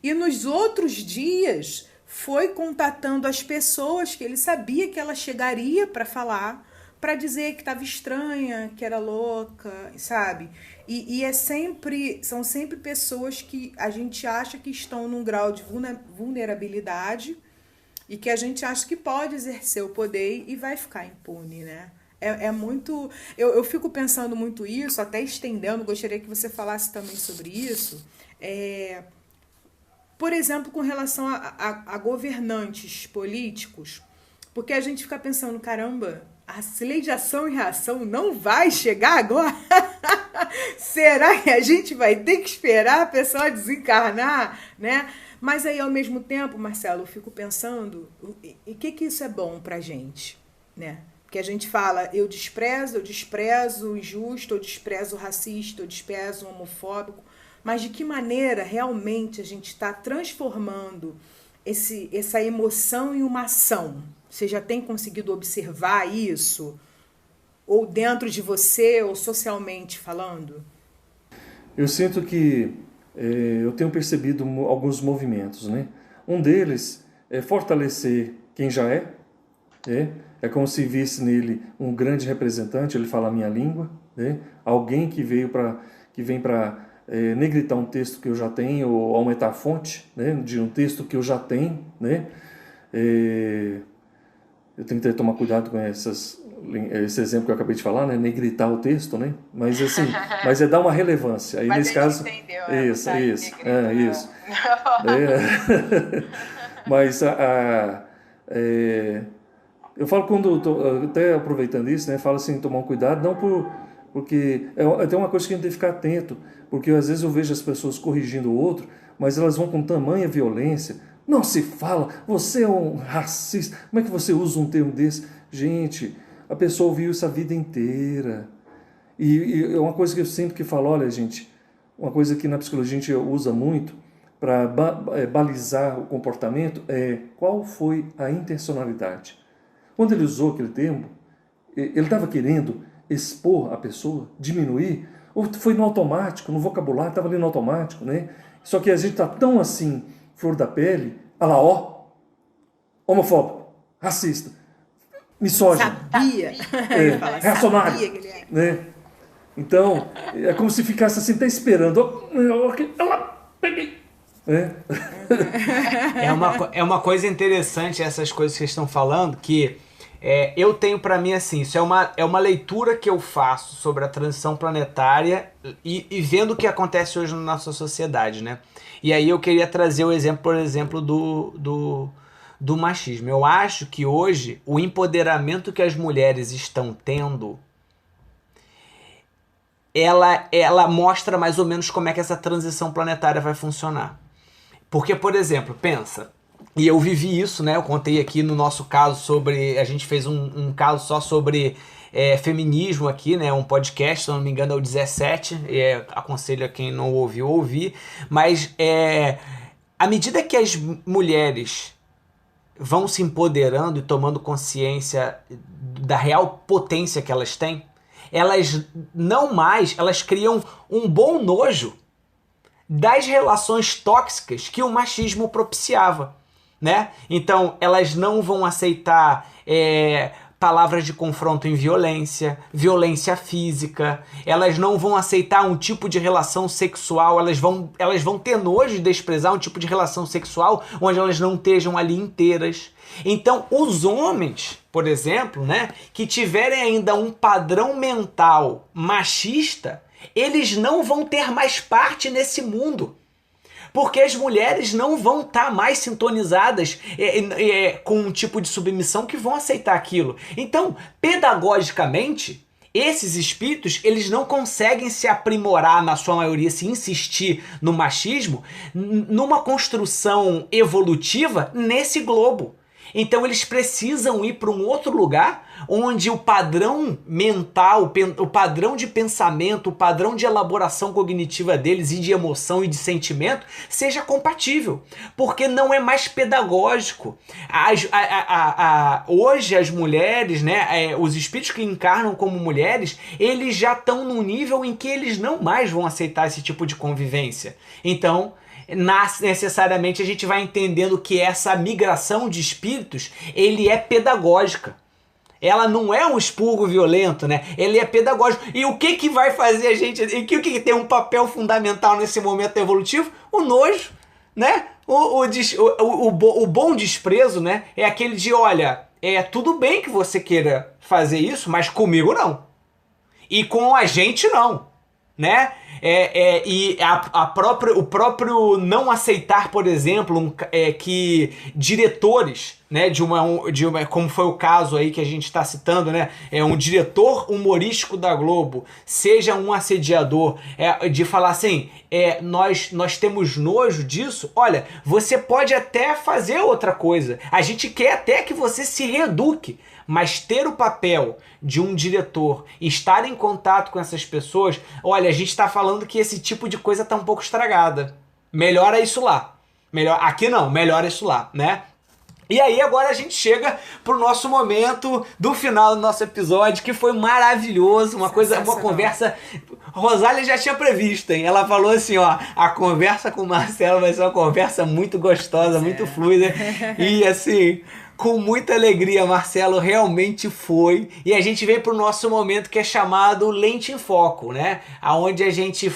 e nos outros dias foi contatando as pessoas que ele sabia que ela chegaria para falar, para dizer que estava estranha, que era louca, sabe? E são sempre pessoas que a gente acha que estão num grau de vulnerabilidade e que a gente acha que pode exercer o poder e vai ficar impune, né? É muito... Eu fico pensando muito isso, até estendendo, gostaria que você falasse também sobre isso. Por exemplo, com relação a governantes políticos, porque a gente fica pensando, caramba, a lei de ação e reação não vai chegar agora? Será que a gente vai ter que esperar a pessoa desencarnar, né? Mas aí, ao mesmo tempo, Marcelo, eu fico pensando, e que isso é bom pra gente, né? Porque a gente fala, eu desprezo o injusto, eu desprezo o racista, eu desprezo o homofóbico, mas de que maneira realmente a gente está transformando essa emoção em uma ação? Você já tem conseguido observar isso? Ou dentro de você, ou socialmente falando? Eu sinto que eu tenho percebido alguns movimentos, né? Um deles é fortalecer quem já é, né? É como se visse nele um grande representante, ele fala a minha língua, né? Alguém que vem para negritar um texto que eu já tenho, ou aumentar a fonte, né? De um texto que eu já tenho, né? Eu tenho que tomar cuidado com esse exemplo que eu acabei de falar, né? Negritar o texto, né? Mas assim, mas é dar uma relevância. Aí, mas nesse caso, entendeu, isso. Mas eu falo até aproveitando isso, né? Falo assim, tomar um cuidado, não porque tem uma coisa que a gente tem que ficar atento, porque às vezes eu vejo as pessoas corrigindo o outro, mas elas vão com tamanha violência. Não se fala, você é um racista, como é que você usa um termo desse? Gente, a pessoa ouviu isso a vida inteira. E é uma coisa que eu sinto que falo, olha, gente, uma coisa que na psicologia a gente usa muito para balizar o comportamento é qual foi a intencionalidade. Quando ele usou aquele termo, ele estava querendo expor a pessoa, diminuir, ou foi no automático, no vocabulário, estava ali no automático, né? Só que a gente está tão assim, flor da pele, olha lá, ó, homofóbico, racista, misógino, Sabia. reacionário, Sabia que ele é. né? Então, é como se ficasse assim, até esperando. Peguei. É uma coisa interessante essas coisas que vocês estão falando, que eu tenho pra mim assim, isso é uma leitura que eu faço sobre a transição planetária e vendo o que acontece hoje na nossa sociedade, né? E aí eu queria trazer o exemplo, por exemplo, do machismo. Eu acho que hoje o empoderamento que as mulheres estão tendo, ela mostra mais ou menos como é que essa transição planetária vai funcionar. Porque, por exemplo, pensa, e eu vivi isso, né? Eu contei aqui no nosso caso sobre, a gente fez um caso só sobre feminismo aqui, né? Um podcast, se eu não me engano é o 17, aconselho a quem não ouviu ouvir, mas à medida que as mulheres vão se empoderando e tomando consciência da real potência que elas têm, elas criam um bom nojo das relações tóxicas que o machismo propiciava, né? Então, elas não vão aceitar palavras de confronto em violência física, elas não vão aceitar um tipo de relação sexual, elas vão ter nojo de desprezar um tipo de relação sexual onde elas não estejam ali inteiras. Então, os homens, por exemplo, né, que tiverem ainda um padrão mental machista, eles não vão ter mais parte nesse mundo. Porque as mulheres não vão estar mais sintonizadas com um tipo de submissão que vão aceitar aquilo. Então, pedagogicamente, esses espíritos, eles não conseguem se aprimorar, na sua maioria, se insistir no machismo, numa construção evolutiva nesse globo. Então eles precisam ir para um outro lugar onde o padrão mental, o padrão de pensamento, o padrão de elaboração cognitiva deles e de emoção e de sentimento seja compatível, porque não é mais pedagógico. Hoje as mulheres, né, os espíritos que encarnam como mulheres, eles já estão num nível em que eles não mais vão aceitar esse tipo de convivência. Então, necessariamente a gente vai entendendo que essa migração de espíritos, ele é pedagógica. Ela não é um expurgo violento, né? Ele é pedagógico. E o que vai fazer a gente... E o que tem um papel fundamental nesse momento evolutivo? O nojo, né? O bom desprezo, né? É aquele de, olha, tudo bem que você queira fazer isso, mas comigo não. E com a gente não, né? E o próprio não aceitar, por exemplo, que diretores, né, de uma, como foi o caso aí que a gente está citando, né, um diretor humorístico da Globo seja um assediador, de falar assim, nós temos nojo disso. Olha, você pode até fazer outra coisa, a gente quer até que você se reeduque, mas ter o papel de um diretor, estar em contato com essas pessoas, olha, a gente está falando que esse tipo de coisa está um pouco estragada. Melhora isso lá. Aqui não, melhora isso lá, né? E aí agora a gente chega pro nosso momento do final do nosso episódio, que foi maravilhoso, uma conversa... Rosália já tinha previsto, hein? Ela falou assim, ó, a conversa com o Marcelo vai ser uma conversa muito gostosa, muito fluida, e assim... Com muita alegria, Marcelo, realmente foi. E a gente vem para o nosso momento que é chamado Lente em Foco, né? Onde a gente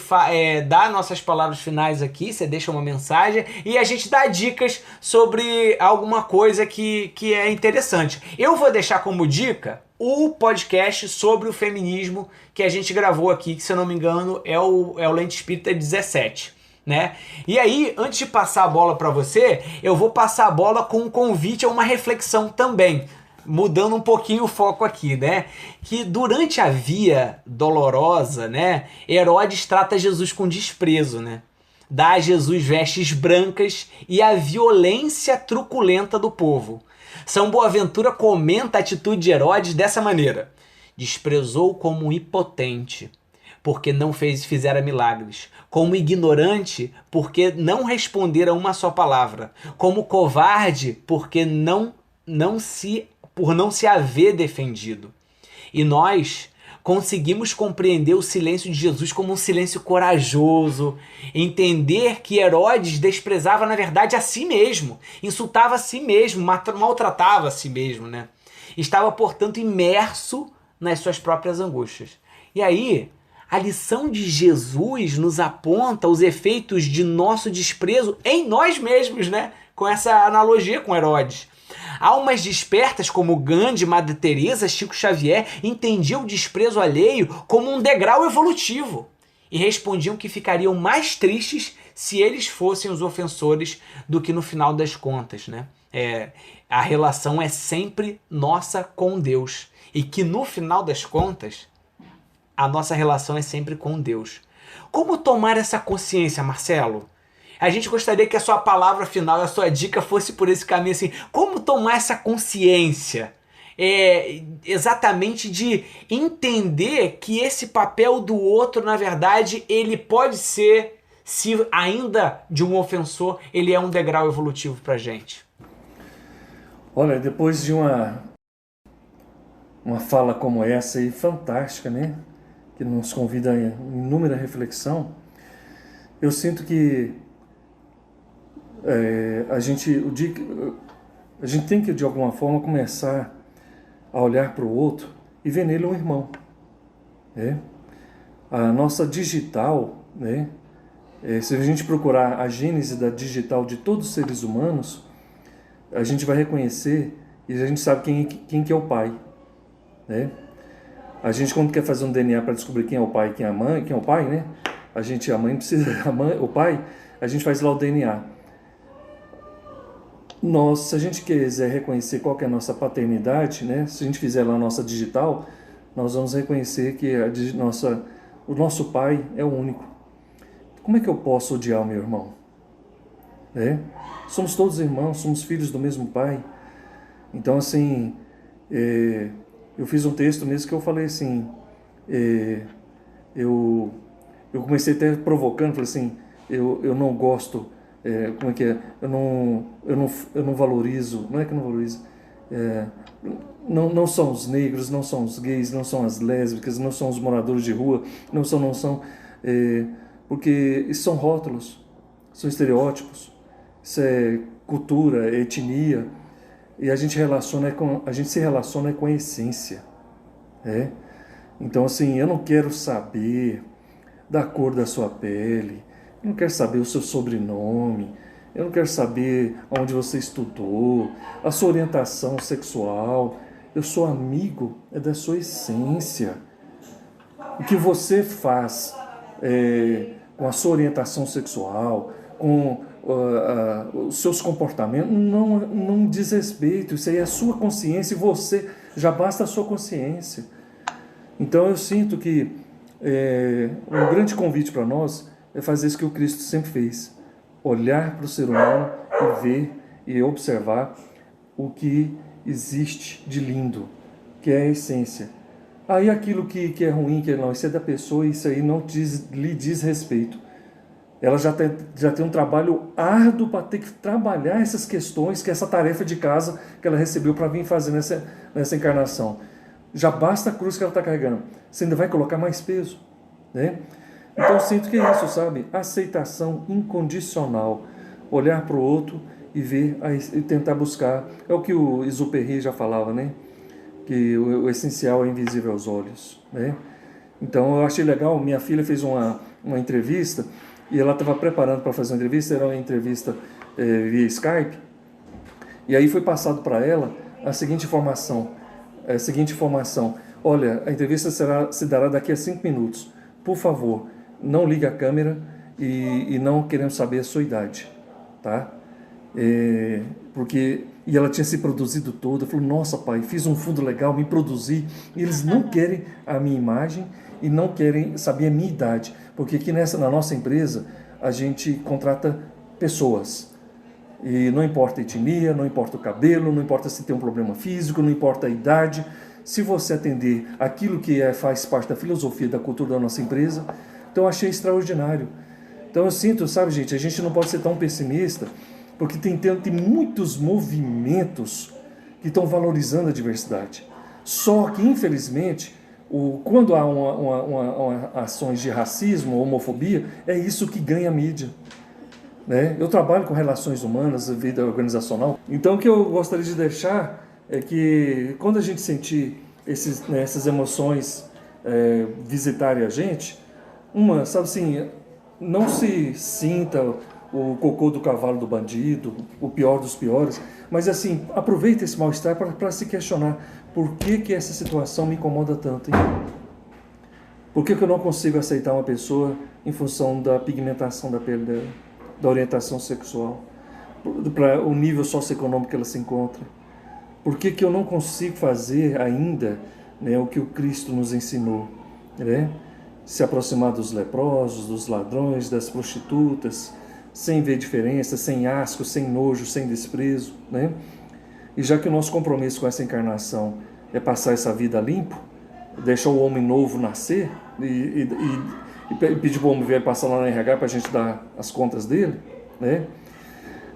dá nossas palavras finais aqui, você deixa uma mensagem e a gente dá dicas sobre alguma coisa que é interessante. Eu vou deixar como dica o podcast sobre o feminismo que a gente gravou aqui, que se eu não me engano é o Lente Espírita 17. Né? E aí, antes de passar a bola para você, eu vou passar a bola com um convite a uma reflexão também, mudando um pouquinho o foco aqui, né? Que durante a Via Dolorosa, né, Herodes trata Jesus com desprezo, né? Dá a Jesus vestes brancas e a violência truculenta do povo. São Boaventura comenta a atitude de Herodes dessa maneira: desprezou como impotente, porque não fizera milagres, como ignorante, porque não respondera uma só palavra, como covarde, porque por não se haver defendido. E nós conseguimos compreender o silêncio de Jesus como um silêncio corajoso, entender que Herodes desprezava na verdade a si mesmo, insultava a si mesmo, maltratava a si mesmo, né? Estava, portanto, imerso nas suas próprias angústias. E aí, a lição de Jesus nos aponta os efeitos de nosso desprezo em nós mesmos, né? Com essa analogia com Herodes. Almas despertas como Gandhi, Madre Teresa, Chico Xavier entendiam o desprezo alheio como um degrau evolutivo e respondiam que ficariam mais tristes se eles fossem os ofensores do que no final das contas, né? A relação é sempre nossa com Deus e que no final das contas a nossa relação é sempre com Deus. Como tomar essa consciência, Marcelo? A gente gostaria que a sua palavra final, a sua dica fosse por esse caminho assim. Como tomar essa consciência? Exatamente de entender que esse papel do outro, na verdade, ele pode ser, se ainda de um ofensor, ele é um degrau evolutivo pra gente. Olha, depois de uma fala como essa aí, fantástica, né? Que nos convida a inúmera reflexão, eu sinto que a gente tem que, de alguma forma, começar a olhar para o outro e ver nele um irmão. Né? A nossa digital, né? Se a gente procurar a gênese da digital de todos os seres humanos, a gente vai reconhecer e a gente sabe quem que é o pai. Né? A gente, quando quer fazer um DNA para descobrir quem é o pai e quem é a mãe, quem é o pai, né? A mãe precisa, o pai, a gente faz lá o DNA. Se a gente quiser reconhecer qual que é a nossa paternidade, né? Se a gente fizer lá a nossa digital, nós vamos reconhecer que o nosso pai é o único. Como é que eu posso odiar o meu irmão? Somos todos irmãos, somos filhos do mesmo pai. Então, assim, eu fiz um texto mesmo que eu falei assim, eu comecei até provocando, falei assim, eu não gosto, como é que é? Eu não valorizo, não é que eu não valorizo, não são os negros, não são os gays, não são as lésbicas, não são os moradores de rua, não são, porque isso são rótulos, são estereótipos, isso é cultura, é etnia, e a gente se relaciona com a essência. Então, assim, eu não quero saber da cor da sua pele, eu não quero saber o seu sobrenome, eu não quero saber onde você estudou, a sua orientação sexual. Eu sou amigo da sua essência. O que você faz com a sua orientação sexual, com os seus comportamentos, não diz respeito. Isso aí é a sua consciência e você, já basta a sua consciência. Então eu sinto que um grande convite para nós é fazer isso que o Cristo sempre fez. Olhar para o ser humano e ver e observar o que existe de lindo, que é a essência. Aí aquilo que é ruim, que não, isso é da pessoa, isso aí não lhe diz respeito. Ela já tem um trabalho árduo para ter que trabalhar essas questões, que é essa tarefa de casa que ela recebeu para vir fazer nessa encarnação. Já basta a cruz que ela está carregando. Você ainda vai colocar mais peso. Né? Então eu sinto que é isso, sabe? Aceitação incondicional. Olhar para o outro e ver e tentar buscar. É o que o Exupéry já falava, né? Que o essencial é invisível aos olhos. Né? Então eu achei legal. Minha filha fez uma entrevista e ela estava preparando para fazer uma entrevista. Era uma entrevista via Skype. E aí foi passado para ela a seguinte informação. Olha, a entrevista se dará daqui a 5 minutos. Por favor, não ligue a câmera e não queremos saber a sua idade, tá? E ela tinha se produzido toda, falou, nossa pai, fiz um fundo legal, me produzi, e eles não querem a minha imagem e não querem saber a minha idade, porque aqui na nossa empresa a gente contrata pessoas, E não importa a etnia, não importa o cabelo, não importa se tem um problema físico, não importa a idade. Se você atender aquilo que faz parte da filosofia, da cultura da nossa empresa, então eu achei extraordinário. Então eu sinto, sabe, gente, a gente não pode ser tão pessimista, porque tem muitos movimentos que estão valorizando a diversidade. Só que, infelizmente, quando há ações de racismo, homofobia, é isso que ganha mídia. Né? Eu trabalho com relações humanas, vida organizacional. Então, o que eu gostaria de deixar é que, quando a gente sentir essas emoções visitarem a gente, sabe assim, não se sinta o cocô do cavalo do bandido, o pior dos piores, mas assim, aproveita esse mal-estar para se questionar por que essa situação me incomoda tanto, hein? Por que eu não consigo aceitar uma pessoa em função da pigmentação da pele dela, da orientação sexual, para o nível socioeconômico que ela se encontra? Por que eu não consigo fazer ainda, né, o que o Cristo nos ensinou, né? Se aproximar dos leprosos, dos ladrões, das prostitutas, sem ver diferença, sem asco, sem nojo, sem desprezo, né? E já que o nosso compromisso com essa encarnação é passar essa vida limpo, deixar o homem novo nascer e pedir para o homem velho passar lá no RH para a gente dar as contas dele, né?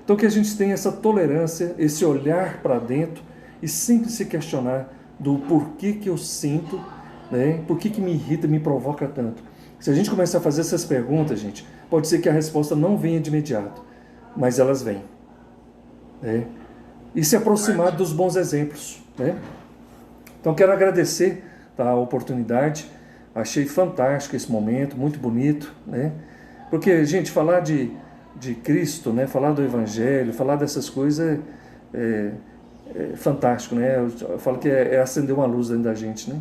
Então que a gente tenha essa tolerância, esse olhar para dentro e sempre se questionar do porquê que eu sinto, né? Por que me irrita, me provoca tanto. Se a gente começar a fazer essas perguntas, gente, pode ser que a resposta não venha de imediato, mas elas vêm, né? E se aproximar dos bons exemplos, né? Então quero agradecer, tá, a oportunidade, achei fantástico esse momento, muito bonito, né? Porque, gente, falar de Cristo, né? Falar do Evangelho, falar dessas coisas é fantástico, né? Eu falo que é acender uma luz dentro da gente, né?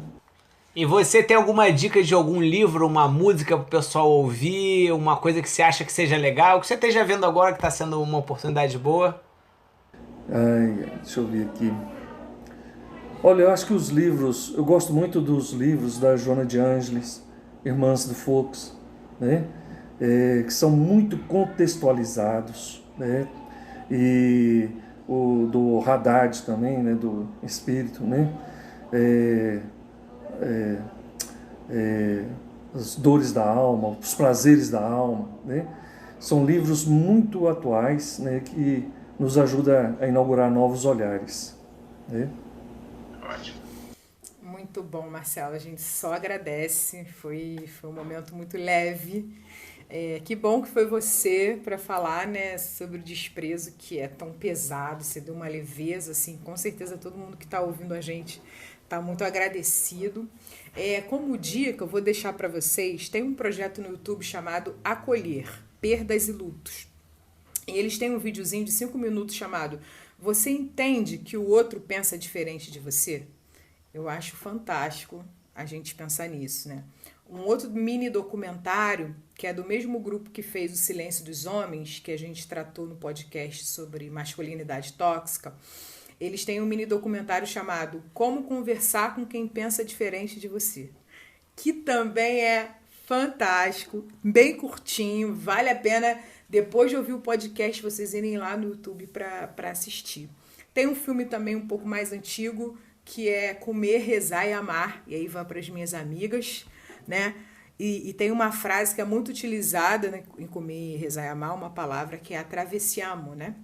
E você tem alguma dica de algum livro, uma música para o pessoal ouvir, uma coisa que você acha que seja legal, que você esteja vendo agora que está sendo uma oportunidade boa? Deixa eu ver aqui. Olha, eu acho que os livros, eu gosto muito dos livros da Joana de Ângeles, Irmãs do Fox, né? Que são muito contextualizados, né? E o do Haddad também, né? Do Espírito, né? As dores da alma, os prazeres da alma, né? São livros muito atuais, né? Que nos ajuda a inaugurar novos olhares, né? Ótimo. Muito bom, Marcelo. A gente só agradece. Foi um momento muito leve. Que bom que foi você para falar, né, sobre o desprezo, que é tão pesado. Você deu uma leveza, assim. Com certeza todo mundo que está ouvindo a gente está muito agradecido. Como dica, eu vou deixar para vocês, tem um projeto no YouTube chamado Acolher, Perdas e Lutos. E eles têm um videozinho de 5 minutos chamado Você entende que o outro pensa diferente de você? Eu acho fantástico a gente pensar nisso, né? Um outro mini documentário, que é do mesmo grupo que fez O Silêncio dos Homens, que a gente tratou no podcast sobre masculinidade tóxica, eles têm um mini documentário chamado Como Conversar com Quem Pensa Diferente de Você, que também é fantástico, bem curtinho, vale a pena, depois de ouvir o podcast, vocês irem lá no YouTube para assistir. Tem um filme também um pouco mais antigo, que é Comer, Rezar e Amar, e aí vai para as minhas amigas, né? E tem uma frase que é muito utilizada, né, em Comer, Rezar e Amar, uma palavra que é atravessiamo, né?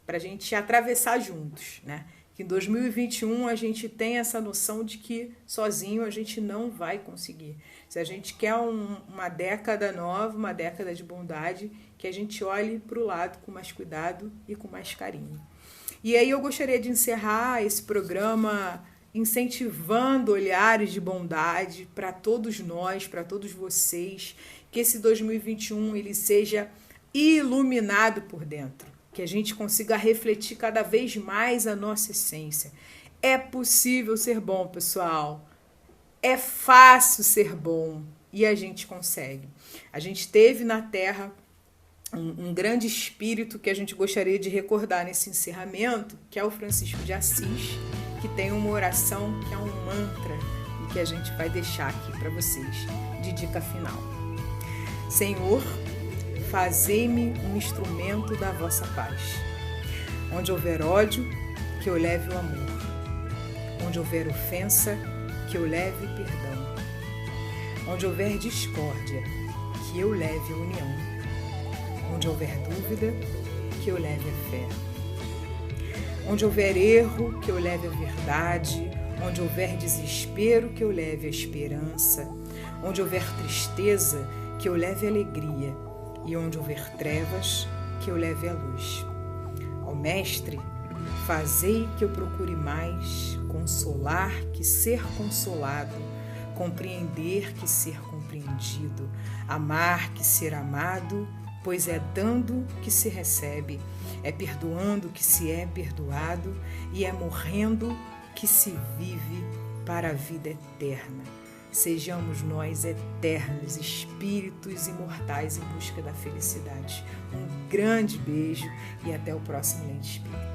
Para a gente atravessar juntos, né? Que em 2021 a gente tem essa noção de que sozinho a gente não vai conseguir. Se a gente quer uma década nova, uma década de bondade, que a gente olhe para o lado com mais cuidado e com mais carinho. E aí eu gostaria de encerrar esse programa incentivando olhares de bondade para todos nós, para todos vocês, que esse 2021 ele seja iluminado por dentro, que a gente consiga refletir cada vez mais a nossa essência. É possível ser bom, pessoal. É fácil ser bom e a gente consegue. A gente teve na Terra um grande espírito que a gente gostaria de recordar nesse encerramento, que é o Francisco de Assis, que tem uma oração que é um mantra e que a gente vai deixar aqui para vocês de dica final. Senhor, fazei-me um instrumento da vossa paz. Onde houver ódio, que eu leve o amor. Onde houver ofensa, que eu leve perdão. Onde houver discórdia, que eu leve a união. Onde houver dúvida, que eu leve a fé. Onde houver erro, que eu leve a verdade. Onde houver desespero, que eu leve a esperança. Onde houver tristeza, que eu leve a alegria. E onde houver trevas, que eu leve a luz. Ó Mestre, fazei que eu procure mais consolar que ser consolado, compreender que ser compreendido, amar que ser amado, pois é dando que se recebe, é perdoando que se é perdoado e é morrendo que se vive para a vida eterna. Sejamos nós eternos, espíritos imortais em busca da felicidade. Um grande beijo e até o próximo Lente Espírita.